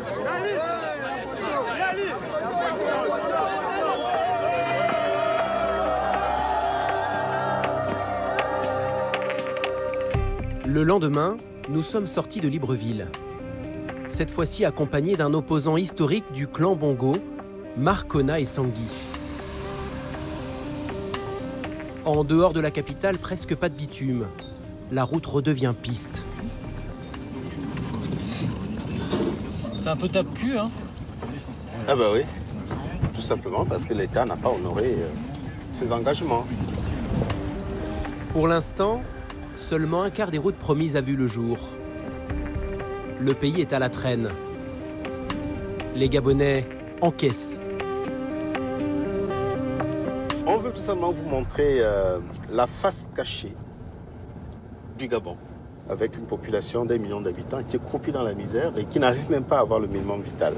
Le lendemain, nous sommes sortis de Libreville. Cette fois-ci accompagnés d'un opposant historique du clan Bongo, Marcona et Sangui. En dehors de la capitale, presque pas de bitume. La route redevient piste. C'est un peu tape-cul, hein? Ah bah oui, tout simplement parce que l'État n'a pas honoré ses engagements. Pour l'instant, seulement un quart des routes promises a vu le jour. Le pays est à la traîne. Les Gabonais encaissent. On veut tout simplement vous montrer la face cachée du Gabon, avec une population d'1 million d'habitants qui est croupie dans la misère et qui n'arrive même pas à avoir le minimum vital.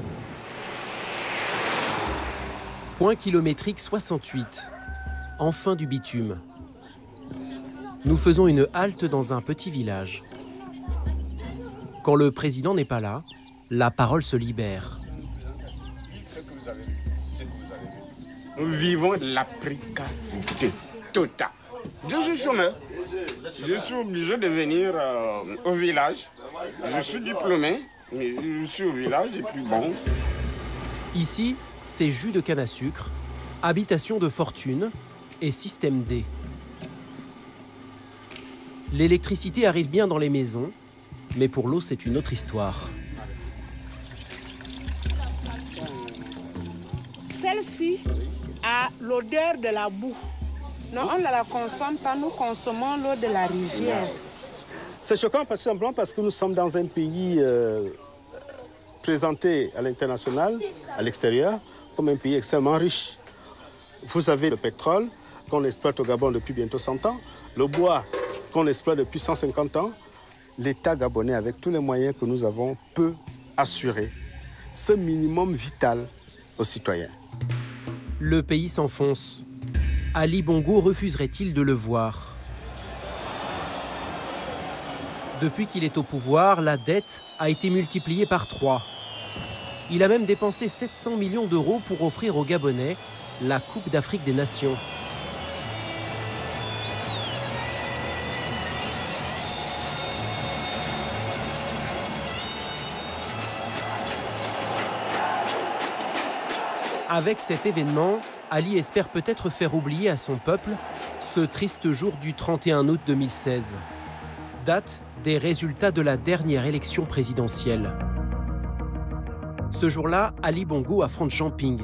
Point kilométrique 68. Enfin du bitume. Nous faisons une halte dans un petit village. Quand le président n'est pas là, la parole se libère. Nous vivons la précarité totale. Je suis chômeur. Je suis obligé de venir au village. Je suis diplômé, mais je suis au village et puis bon. Ici, c'est jus de canne à sucre, habitation de fortune et système D. L'électricité arrive bien dans les maisons, mais pour l'eau, c'est une autre histoire. Celle-ci a l'odeur de la boue. Non, on ne la consomme pas, nous consommons l'eau de la rivière. C'est choquant tout simplement parce que nous sommes dans un pays présenté à l'international, à l'extérieur, comme un pays extrêmement riche. Vous avez le pétrole qu'on exploite au Gabon depuis bientôt 100 ans, le bois qu'on exploite depuis 150 ans. L'État gabonais, avec tous les moyens que nous avons, peut assurer ce minimum vital aux citoyens. Le pays s'enfonce. Ali Bongo refuserait-il de le voir? Depuis qu'il est au pouvoir, la dette a été multipliée par 3. Il a même dépensé 700 millions d'euros pour offrir aux Gabonais la Coupe d'Afrique des Nations. Avec cet événement, Ali espère peut-être faire oublier à son peuple ce triste jour du 31 août 2016, date des résultats de la dernière élection présidentielle. Ce jour-là, Ali Bongo affronte Jean Ping.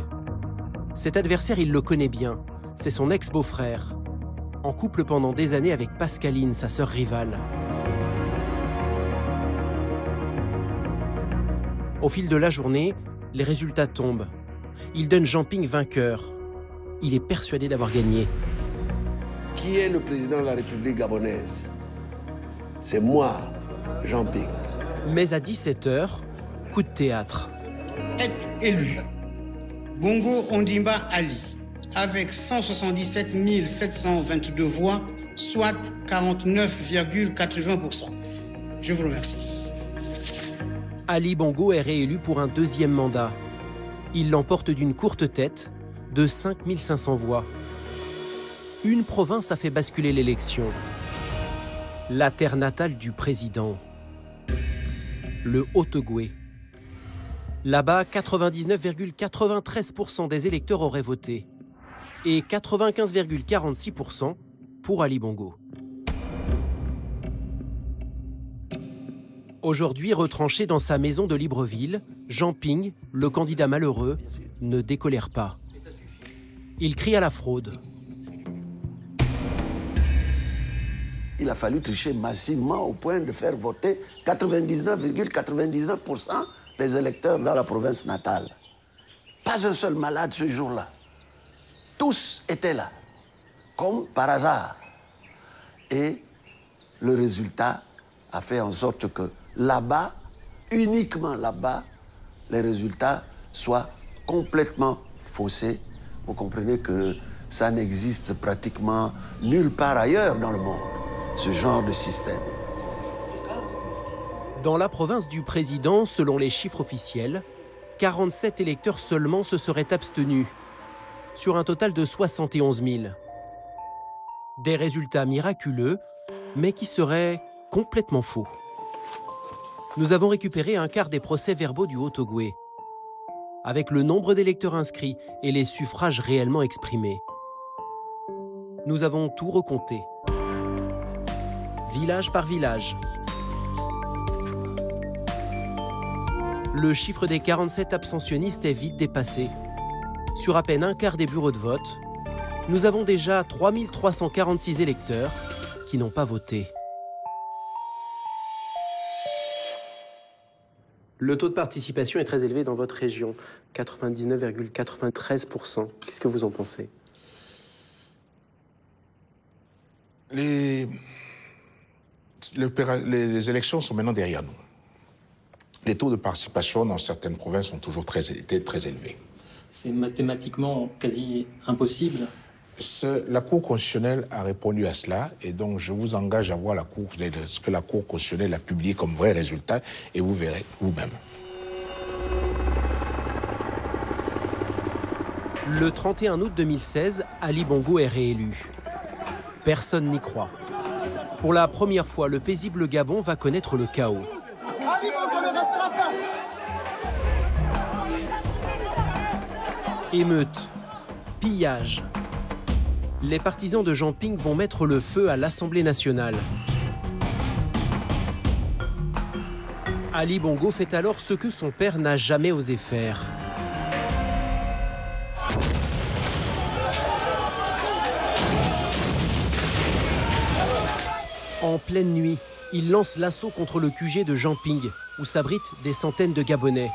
Cet adversaire, il le connaît bien, c'est son ex-beau-frère, en couple pendant des années avec Pascaline, sa sœur rivale. Au fil de la journée, les résultats tombent. Il donne Jean Ping vainqueur. Il est persuadé d'avoir gagné. Qui est le président de la République gabonaise? C'est moi, Jean Ping. Mais à 17h, coup de théâtre. Est élu Bongo Ondimba Ali avec 177 722 voix, soit 49,80%. Je vous remercie. Ali Bongo est réélu pour un deuxième mandat. Il l'emporte d'une courte tête de 5500 voix. Une province a fait basculer l'élection. La terre natale du président, le Haut-Ogooué. Là-bas, 99,93% des électeurs auraient voté et 95,46% pour Ali Bongo. Aujourd'hui retranché dans sa maison de Libreville, Jean Ping, le candidat malheureux, ne décolère pas. Il crie à la fraude. Il a fallu tricher massivement au point de faire voter 99,99% des électeurs dans la province natale. Pas un seul malade ce jour-là. Tous étaient là, comme par hasard. Et le résultat a fait en sorte que là-bas, uniquement là-bas, les résultats soient complètement faussés. Vous comprenez que ça n'existe pratiquement nulle part ailleurs dans le monde, ce genre de système. Dans la province du président, selon les chiffres officiels, 47 électeurs seulement se seraient abstenus, sur un total de 71 000. Des résultats miraculeux, mais qui seraient complètement faux. Nous avons récupéré un quart des procès-verbaux du Haut-Ogooué, avec le nombre d'électeurs inscrits et les suffrages réellement exprimés. Nous avons tout recompté, village par village. Le chiffre des 47 abstentionnistes est vite dépassé. Sur à peine un quart des bureaux de vote, nous avons déjà 3346 électeurs qui n'ont pas voté. Le taux de participation est très élevé dans votre région, 99,93%. Qu'est-ce que vous en pensez? Les élections sont maintenant derrière nous. Les taux de participation dans certaines provinces ont toujours été très élevés. C'est mathématiquement quasi impossible. La Cour constitutionnelle a répondu à cela et donc je vous engage à voir ce que la Cour constitutionnelle a publié comme vrai résultat et vous verrez vous-même. Le 31 août 2016, Ali Bongo est réélu. Personne n'y croit. Pour la première fois, le paisible Gabon va connaître le chaos. Ali Bongo ne restera pas. Émeutes, pillages. Les partisans de Jean Ping vont mettre le feu à l'Assemblée nationale. Ali Bongo fait alors ce que son père n'a jamais osé faire. En pleine nuit, il lance l'assaut contre le QG de Jean Ping, où s'abritent des centaines de Gabonais.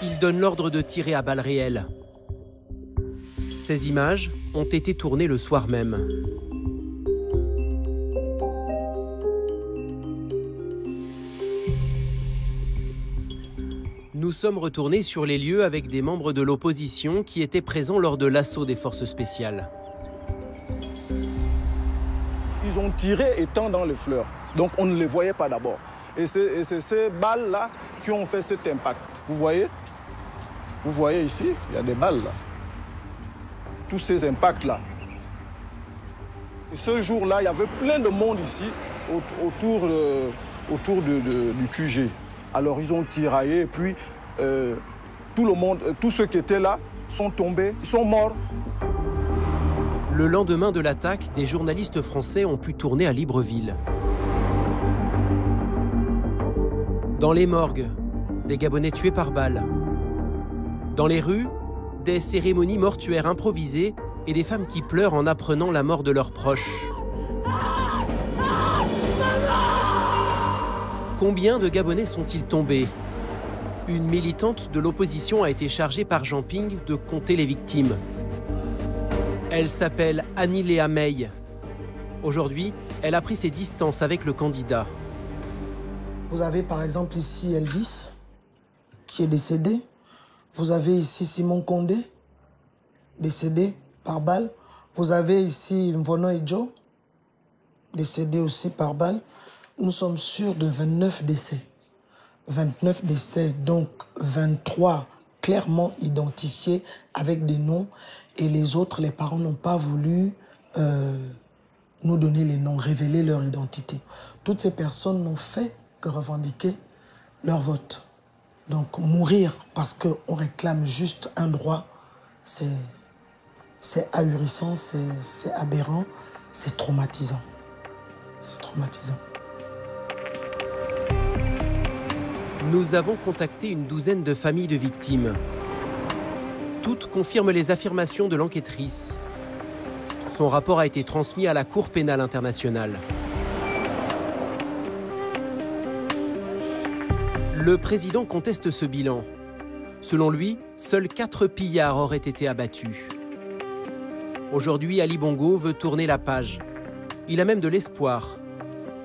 Il donne l'ordre de tirer à balles réelles. Ces images ont été tournées le soir même. sommes retournés sur les lieux avec des membres de l'opposition qui étaient présents lors de l'assaut des forces spéciales. Ils ont tiré étant dans les fleurs, donc on ne les voyait pas d'abord. Et c'est ces balles-là qui ont fait cet impact. Vous voyez ici, il y a des balles là. Tous ces impacts-là. Et ce jour-là, il y avait plein de monde ici autour du QG. Alors ils ont tiraillé et puis tout le monde, tous ceux qui étaient là sont tombés, ils sont morts. Le lendemain de l'attaque, des journalistes français ont pu tourner à Libreville. Dans les morgues, des Gabonais tués par balles. Dans les rues, des cérémonies mortuaires improvisées et des femmes qui pleurent en apprenant la mort de leurs proches. Combien de Gabonais sont-ils tombés? Une militante de l'opposition a été chargée par Jean Ping de compter les victimes. Elle s'appelle Annie Léa May. Aujourd'hui, elle a pris ses distances avec le candidat. Vous avez par exemple ici Elvis, qui est décédé. Vous avez ici Simon Condé, décédé par balle. Vous avez ici Mvono Idjo, décédé aussi par balle. Nous sommes sûrs de 29 décès. 29 décès, donc 23 clairement identifiés avec des noms. Et les autres, les parents n'ont pas voulu nous donner les noms, révéler leur identité. Toutes ces personnes n'ont fait que revendiquer leur vote. Donc mourir parce qu'on réclame juste un droit, c'est ahurissant, c'est aberrant, c'est traumatisant. C'est traumatisant. Nous avons contacté une douzaine de familles de victimes. Toutes confirment les affirmations de l'enquêtrice. Son rapport a été transmis à la Cour pénale internationale. Le président conteste ce bilan. Selon lui, seuls 4 pillards auraient été abattus. Aujourd'hui, Ali Bongo veut tourner la page. Il a même de l'espoir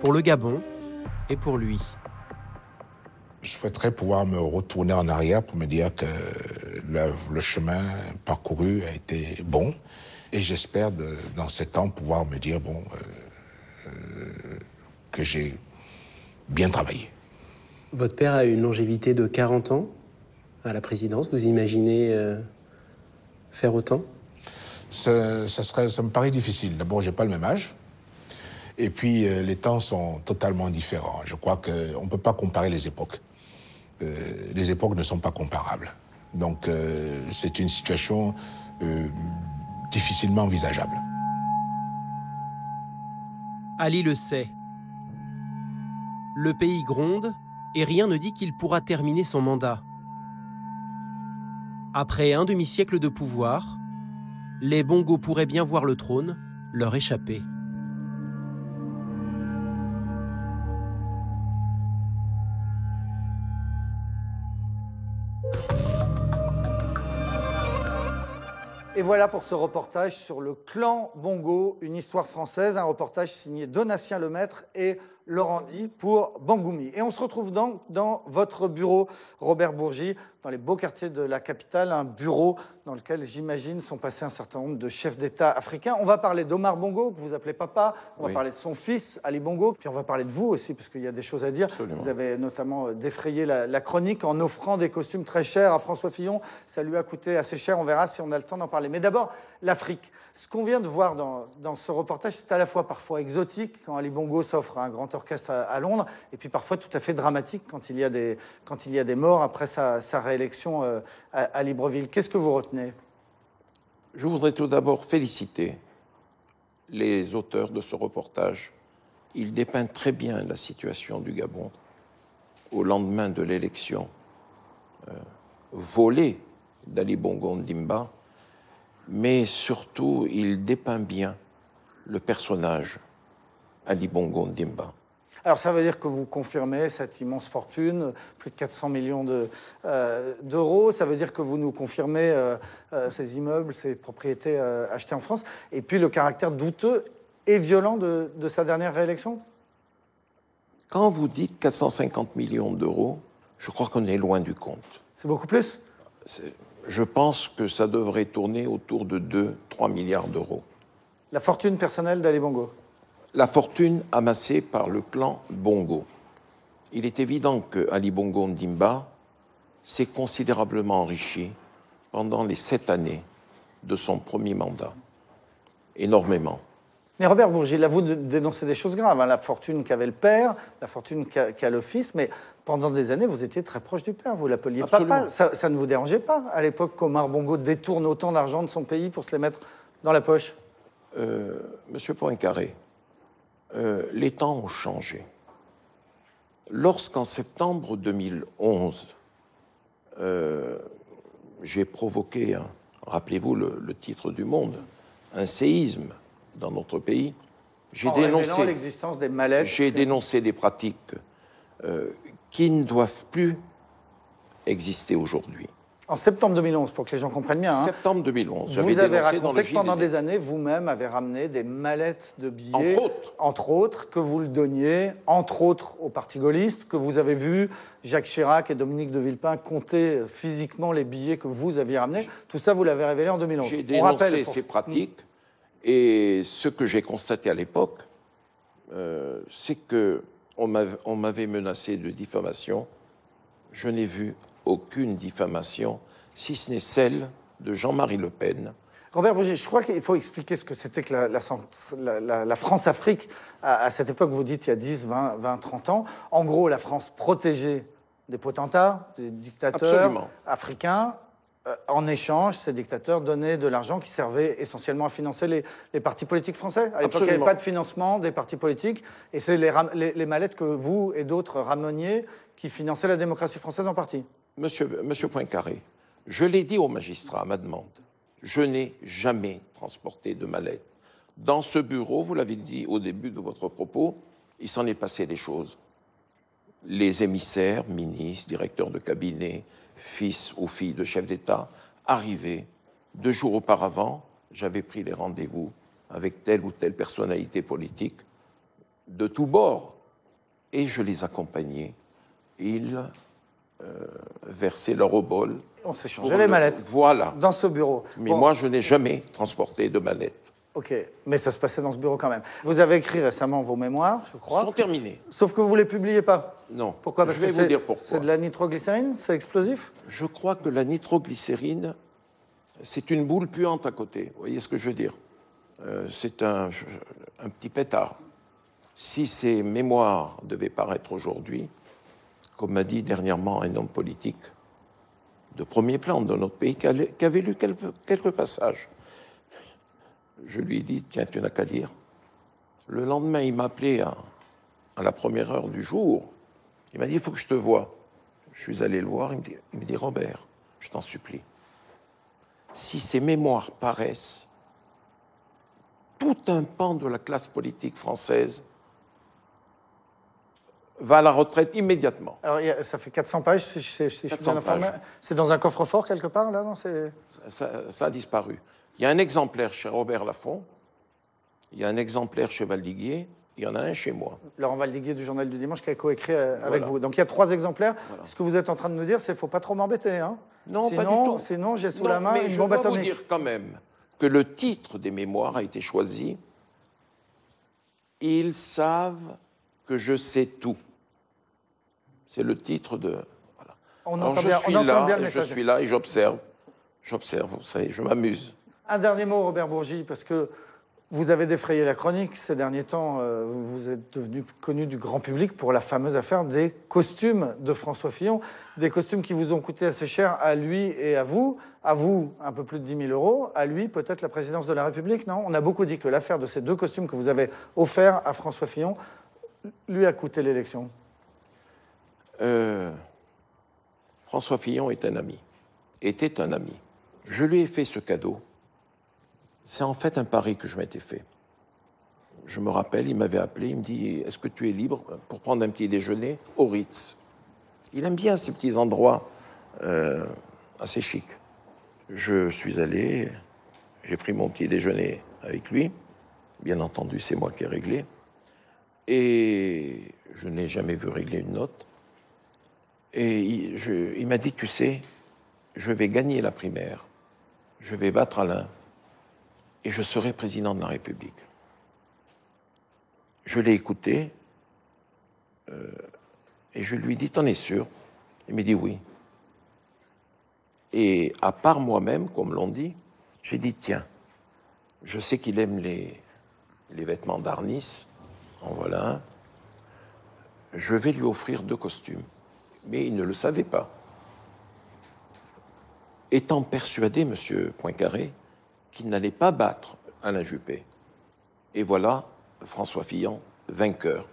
pour le Gabon et pour lui. Je souhaiterais pouvoir me retourner en arrière pour me dire que le chemin parcouru a été bon. Et j'espère, dans 7 ans, pouvoir me dire que j'ai bien travaillé. Votre père a une longévité de 40 ans à la présidence. Vous imaginez faire autant? Ça me paraît difficile. D'abord, j'ai pas le même âge. Et puis, les temps sont totalement différents. Je crois qu'on ne peut pas comparer les époques. Les époques ne sont pas comparables. Donc, c'est une situation difficilement envisageable. Ali le sait. Le pays gronde et rien ne dit qu'il pourra terminer son mandat. Après un demi-siècle de pouvoir, les Bongo pourraient bien voir le trône leur échapper. Et voilà pour ce reportage sur le clan Bongo, une histoire française, un reportage signé Donatien Lemaître et Laurent Di pour Bangoumi. Et on se retrouve donc dans votre bureau, Robert Bourgi, dans les beaux quartiers de la capitale, un bureau dans lequel, j'imagine, sont passés un certain nombre de chefs d'État africains. On va parler d'Omar Bongo, que vous appelez papa, on va parler de son fils, Ali Bongo, puis on va parler de vous aussi, parce qu'il y a des choses à dire. Absolument. Vous avez notamment défrayé la chronique en offrant des costumes très chers à François Fillon. Ça lui a coûté assez cher, on verra si on a le temps d'en parler. Mais d'abord, l'Afrique. Ce qu'on vient de voir dans ce reportage, c'est à la fois parfois exotique, quand Ali Bongo s'offre un grand orchestre à Londres, et puis parfois tout à fait dramatique quand il y a des morts après sa réélection à Libreville. Qu'est-ce que vous retenez? Je voudrais tout d'abord féliciter les auteurs de ce reportage. Ils dépeignent très bien la situation du Gabon au lendemain de l'élection volée d'Ali Bongo Ondimba, mais surtout, il dépeint bien le personnage Ali Bongo Ondimba. Alors ça veut dire que vous confirmez cette immense fortune, plus de 400 millions d'euros, ça veut dire que vous nous confirmez ces immeubles, ces propriétés achetées en France, et puis le caractère douteux et violent de sa dernière réélection? Quand vous dites 450 millions d'euros, Je crois qu'on est loin du compte. C'est beaucoup plus? Je pense que ça devrait tourner autour de 2-3 milliards d'euros. La fortune personnelle d'Ali Bongo? La fortune amassée par le clan Bongo. Il est évident que Ali Bongo Ondimba s'est considérablement enrichi pendant les 7 années de son premier mandat. Énormément. Mais Robert Bourgi, là, vous dénoncez des choses graves, hein, la fortune qu'avait le père, la fortune qu'a le fils, mais pendant des années, vous étiez très proche du père, vous l'appeliez papa. Ça ne vous dérangeait pas, à l'époque, qu'Omar Bongo détourne autant d'argent de son pays pour se les mettre dans la poche? Monsieur Poincaré, les temps ont changé. Lorsqu'en septembre 2011, j'ai provoqué, rappelez-vous le titre du Monde, un séisme dans notre pays, j'ai dénoncé l'existence des mallettes. J'ai dénoncé des pratiques qui ne doivent plus exister aujourd'hui. En septembre 2011, pour que les gens comprennent bien. Septembre 2011. Vous avez raconté que pendant des années, vous-même avez ramené des mallettes de billets. Entre autres, que vous le donniez, entre autres, au parti gaulliste, que vous avez vu Jacques Chirac et Dominique de Villepin compter physiquement les billets que vous aviez ramenés. Tout ça, vous l'avez révélé en 2011. J'ai dénoncé ces pratiques et ce que j'ai constaté à l'époque, c'est qu'on m'avait menacé de diffamation. Je n'ai vu aucune diffamation, si ce n'est celle de Jean-Marie Le Pen. Robert Bourgi, je crois qu'il faut expliquer ce que c'était que la France-Afrique. À cette époque, vous dites, il y a 10, 20, 30 ans. En gros, la France protégeait des potentats, des dictateurs africains. En échange, ces dictateurs donnaient de l'argent qui servait essentiellement à financer les partis politiques français. À l'époque, il n'y avait pas de financement des partis politiques. Et c'est les mallettes que vous et d'autres rameniez qui finançaient la démocratie française en partie. Monsieur Poincaré, je l'ai dit au magistrat à ma demande, je n'ai jamais transporté de mallette. Dans ce bureau, vous l'avez dit au début de votre propos, il s'en est passé des choses. Les émissaires, ministres, directeurs de cabinet, fils ou filles de chefs d'État, arrivaient. 2 jours auparavant, j'avais pris les rendez-vous avec telle ou telle personnalité politique de tous bords. Et je les accompagnais. Ils versaient leur obol. On s'échangeait les mallettes. Voilà. Dans ce bureau. Mais moi, je n'ai jamais transporté de mallette. Ok, mais ça se passait dans ce bureau quand même. Vous avez écrit récemment vos mémoires, je crois. Ils sont terminés. Sauf que vous ne les publiez pas. Non. Pourquoi? Parce je vais que vous dire pourquoi. C'est de la nitroglycérine? C'est explosif? Je crois que la nitroglycérine, c'est une boule puante à côté. Vous voyez ce que je veux dire? C'est un petit pétard. Si ces mémoires devaient paraître aujourd'hui, comme m'a dit dernièrement un homme politique de premier plan de notre pays, qui avait lu quelques passages, je lui ai dit, tiens, tu n'as qu'à lire. Le lendemain, il m'a appelé à la première heure du jour. Il m'a dit, il faut que je te voie. Je suis allé le voir, il me dit, Robert, je t'en supplie, si ces mémoires paraissent, tout un pan de la classe politique française va à la retraite immédiatement. Alors, ça fait 400 pages, si je suis bien informé. C'est dans un coffre-fort quelque part, là, non? Ça a disparu. Il y a un exemplaire chez Robert Laffont, il y a un exemplaire chez Valdiguier, il y en a un chez moi. Laurent Valdiguier du Journal du Dimanche qui a coécrit avec vous. Donc il y a 3 exemplaires. Voilà. Ce que vous êtes en train de nous dire, c'est qu'il ne faut pas trop m'embêter. Hein? Non, pas du tout. Sinon, j'ai sous la main une bombe atomique. Je dois vous dire quand même que le titre des mémoires a été choisi. Ils savent que je sais tout. C'est le titre de... Voilà. On entend bien le message. Je suis là et j'observe. J'observe, vous savez, je m'amuse. Un dernier mot, Robert Bourgi, parce que vous avez défrayé la chronique ces derniers temps. Vous êtes devenu connu du grand public pour la fameuse affaire des costumes de François Fillon. Des costumes qui vous ont coûté assez cher à lui et à vous. À vous, un peu plus de 10 000 euros. À lui, peut-être la présidence de la République, non? On a beaucoup dit que l'affaire de ces 2 costumes que vous avez offerts à François Fillon lui a coûté l'élection. François Fillon est un ami. Était un ami. Je lui ai fait ce cadeau. C'est en fait un pari que je m'étais fait. Je me rappelle, il m'avait appelé, il me dit « Est-ce que tu es libre pour prendre un petit déjeuner au Ritz ?» Il aime bien ces petits endroits assez chics. Je suis allé, j'ai pris mon petit déjeuner avec lui. Bien entendu, c'est moi qui ai réglé. Et je n'ai jamais vu régler une note. Et il m'a dit, tu sais, je vais gagner la primaire, je vais battre Alain, et je serai président de la République. Je l'ai écouté, et je lui ai dit, t'en es sûr? Il m'a dit oui. Et à part moi-même, comme l'on dit, j'ai dit, tiens, je sais qu'il aime les vêtements d'Arnis, en voilà un. Je vais lui offrir 2 costumes. Mais il ne le savait pas. Étant persuadé, M. Poincaré, qu'il n'allait pas battre Alain Juppé. Et voilà François Fillon, vainqueur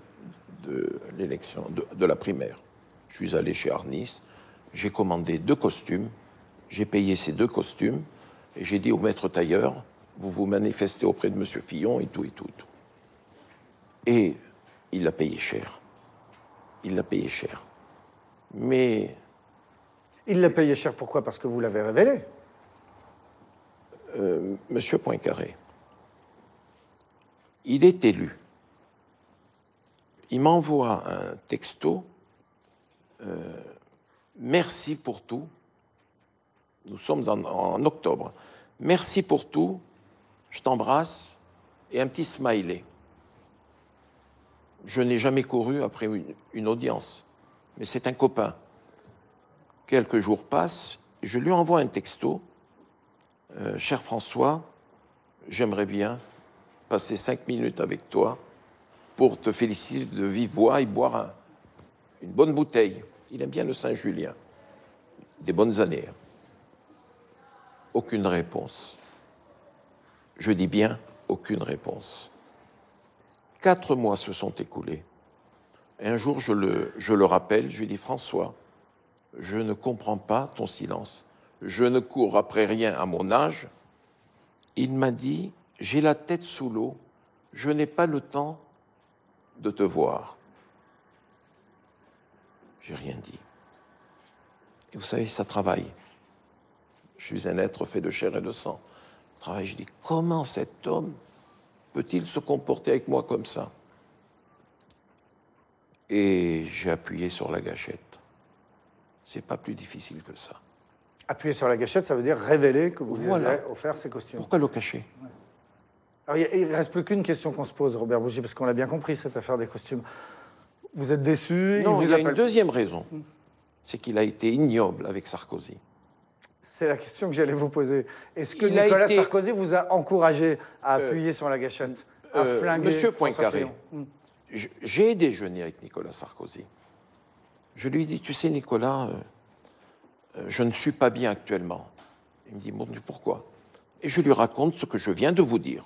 de l'élection, de la primaire. Je suis allé chez Arnis, j'ai commandé 2 costumes, j'ai payé ces 2 costumes, et j'ai dit au maître tailleur, vous vous manifestez auprès de M. Fillon, et tout, et tout, et tout. Et il l'a payé cher. Il l'a payé cher. Mais... Il l'a payé cher, pourquoi? Parce que vous l'avez révélé. Monsieur Poincaré, il est élu. Il m'envoie un texto. Merci pour tout. Nous sommes en octobre. Merci pour tout. Je t'embrasse. Et un petit smiley. Je n'ai jamais couru après une audience. Mais c'est un copain. Quelques jours passent. Et je lui envoie un texto. Cher François, j'aimerais bien passer 5 minutes avec toi pour te féliciter de vive voix et boire une bonne bouteille. Il aime bien le Saint-Julien. Des bonnes années. Aucune réponse. Je dis bien aucune réponse. 4 mois se sont écoulés. Et un jour, je le rappelle, je lui dis, François, je ne comprends pas ton silence. Je ne cours après rien à mon âge. Il m'a dit, j'ai la tête sous l'eau, je n'ai pas le temps de te voir. J'ai rien dit. Et vous savez, ça travaille. Je suis un être fait de chair et de sang. Ça travaille. Je dis, comment cet homme peut-il se comporter avec moi comme ça? Et j'ai appuyé sur la gâchette. C'est pas plus difficile que ça. Appuyer sur la gâchette, ça veut dire révéler que vous lui avez offert ces costumes. Pourquoi le cacher? Ouais. Alors, il ne reste plus qu'une question qu'on se pose, Robert Bourgi, parce qu'on l'a bien compris, cette affaire des costumes. Vous êtes déçu? Non, il y a une deuxième raison. C'est qu'il a été ignoble avec Sarkozy. C'est la question que j'allais vous poser. Est-ce que Nicolas Sarkozy vous a encouragé à appuyer sur la gâchette, à flinguer Monsieur François Poincaré, Fillon? j'ai déjeuné avec Nicolas Sarkozy. Je lui ai dit, tu sais, Nicolas, je ne suis pas bien actuellement. Il me dit, bon, pourquoi? Et je lui raconte ce que je viens de vous dire.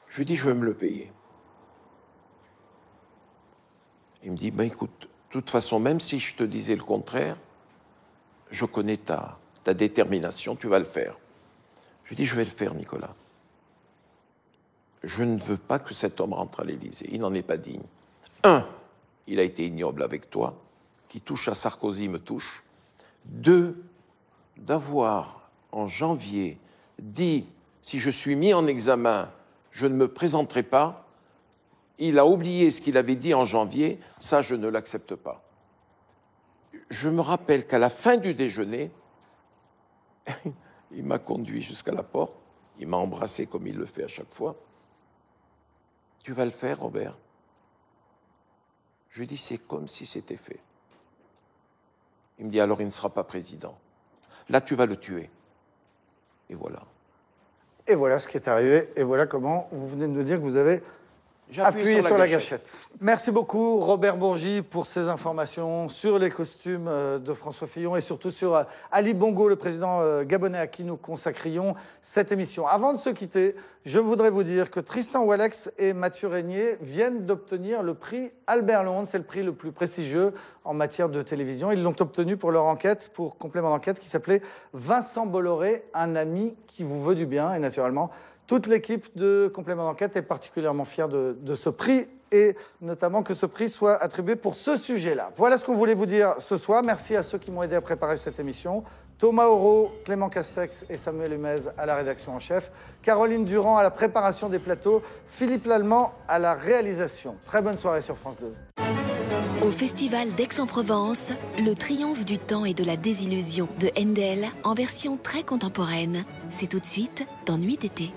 Je lui dis, je vais me le payer. Il me dit, ben écoute, de toute façon, même si je te disais le contraire, je connais ta détermination, tu vas le faire. Je lui dis, je vais le faire, Nicolas. Je ne veux pas que cet homme rentre à l'Élysée. Il n'en est pas digne. 1, il a été ignoble avec toi. Qui touche à Sarkozy me touche. 2, d'avoir, en janvier, dit, si je suis mis en examen, je ne me présenterai pas. Il a oublié ce qu'il avait dit en janvier. Ça, je ne l'accepte pas. Je me rappelle qu'à la fin du déjeuner, il m'a conduit jusqu'à la porte. Il m'a embrassé comme il le fait à chaque fois. Tu vas le faire, Robert? Je lui dis, c'est comme si c'était fait. Il me dit, alors il ne sera pas président. Là, tu vas le tuer. Et voilà. Et voilà ce qui est arrivé. Et voilà comment vous venez de nous dire que vous avez appuyé sur la gâchette. Merci beaucoup, Robert Bourgi, pour ces informations sur les costumes de François Fillon et surtout sur Ali Bongo, le président gabonais à qui nous consacrions cette émission. Avant de se quitter, je voudrais vous dire que Tristan Ouellex et Mathieu Régnier viennent d'obtenir le prix Albert Londres. C'est le prix le plus prestigieux en matière de télévision. Ils l'ont obtenu pour leur enquête, pour complément d'enquête qui s'appelait Vincent Bolloré, un ami qui vous veut du bien. Et naturellement, toute l'équipe de complément d'enquête est particulièrement fière de ce prix et notamment que ce prix soit attribué pour ce sujet-là. Voilà ce qu'on voulait vous dire ce soir. Merci à ceux qui m'ont aidé à préparer cette émission. Thomas Auro, Clément Castex et Samuel Humez à la rédaction en chef. Caroline Durand à la préparation des plateaux. Philippe Lallemand à la réalisation. Très bonne soirée sur France 2. Au Festival d'Aix-en-Provence, le triomphe du temps et de la désillusion de Handel en version très contemporaine. C'est tout de suite dans Nuit d'été.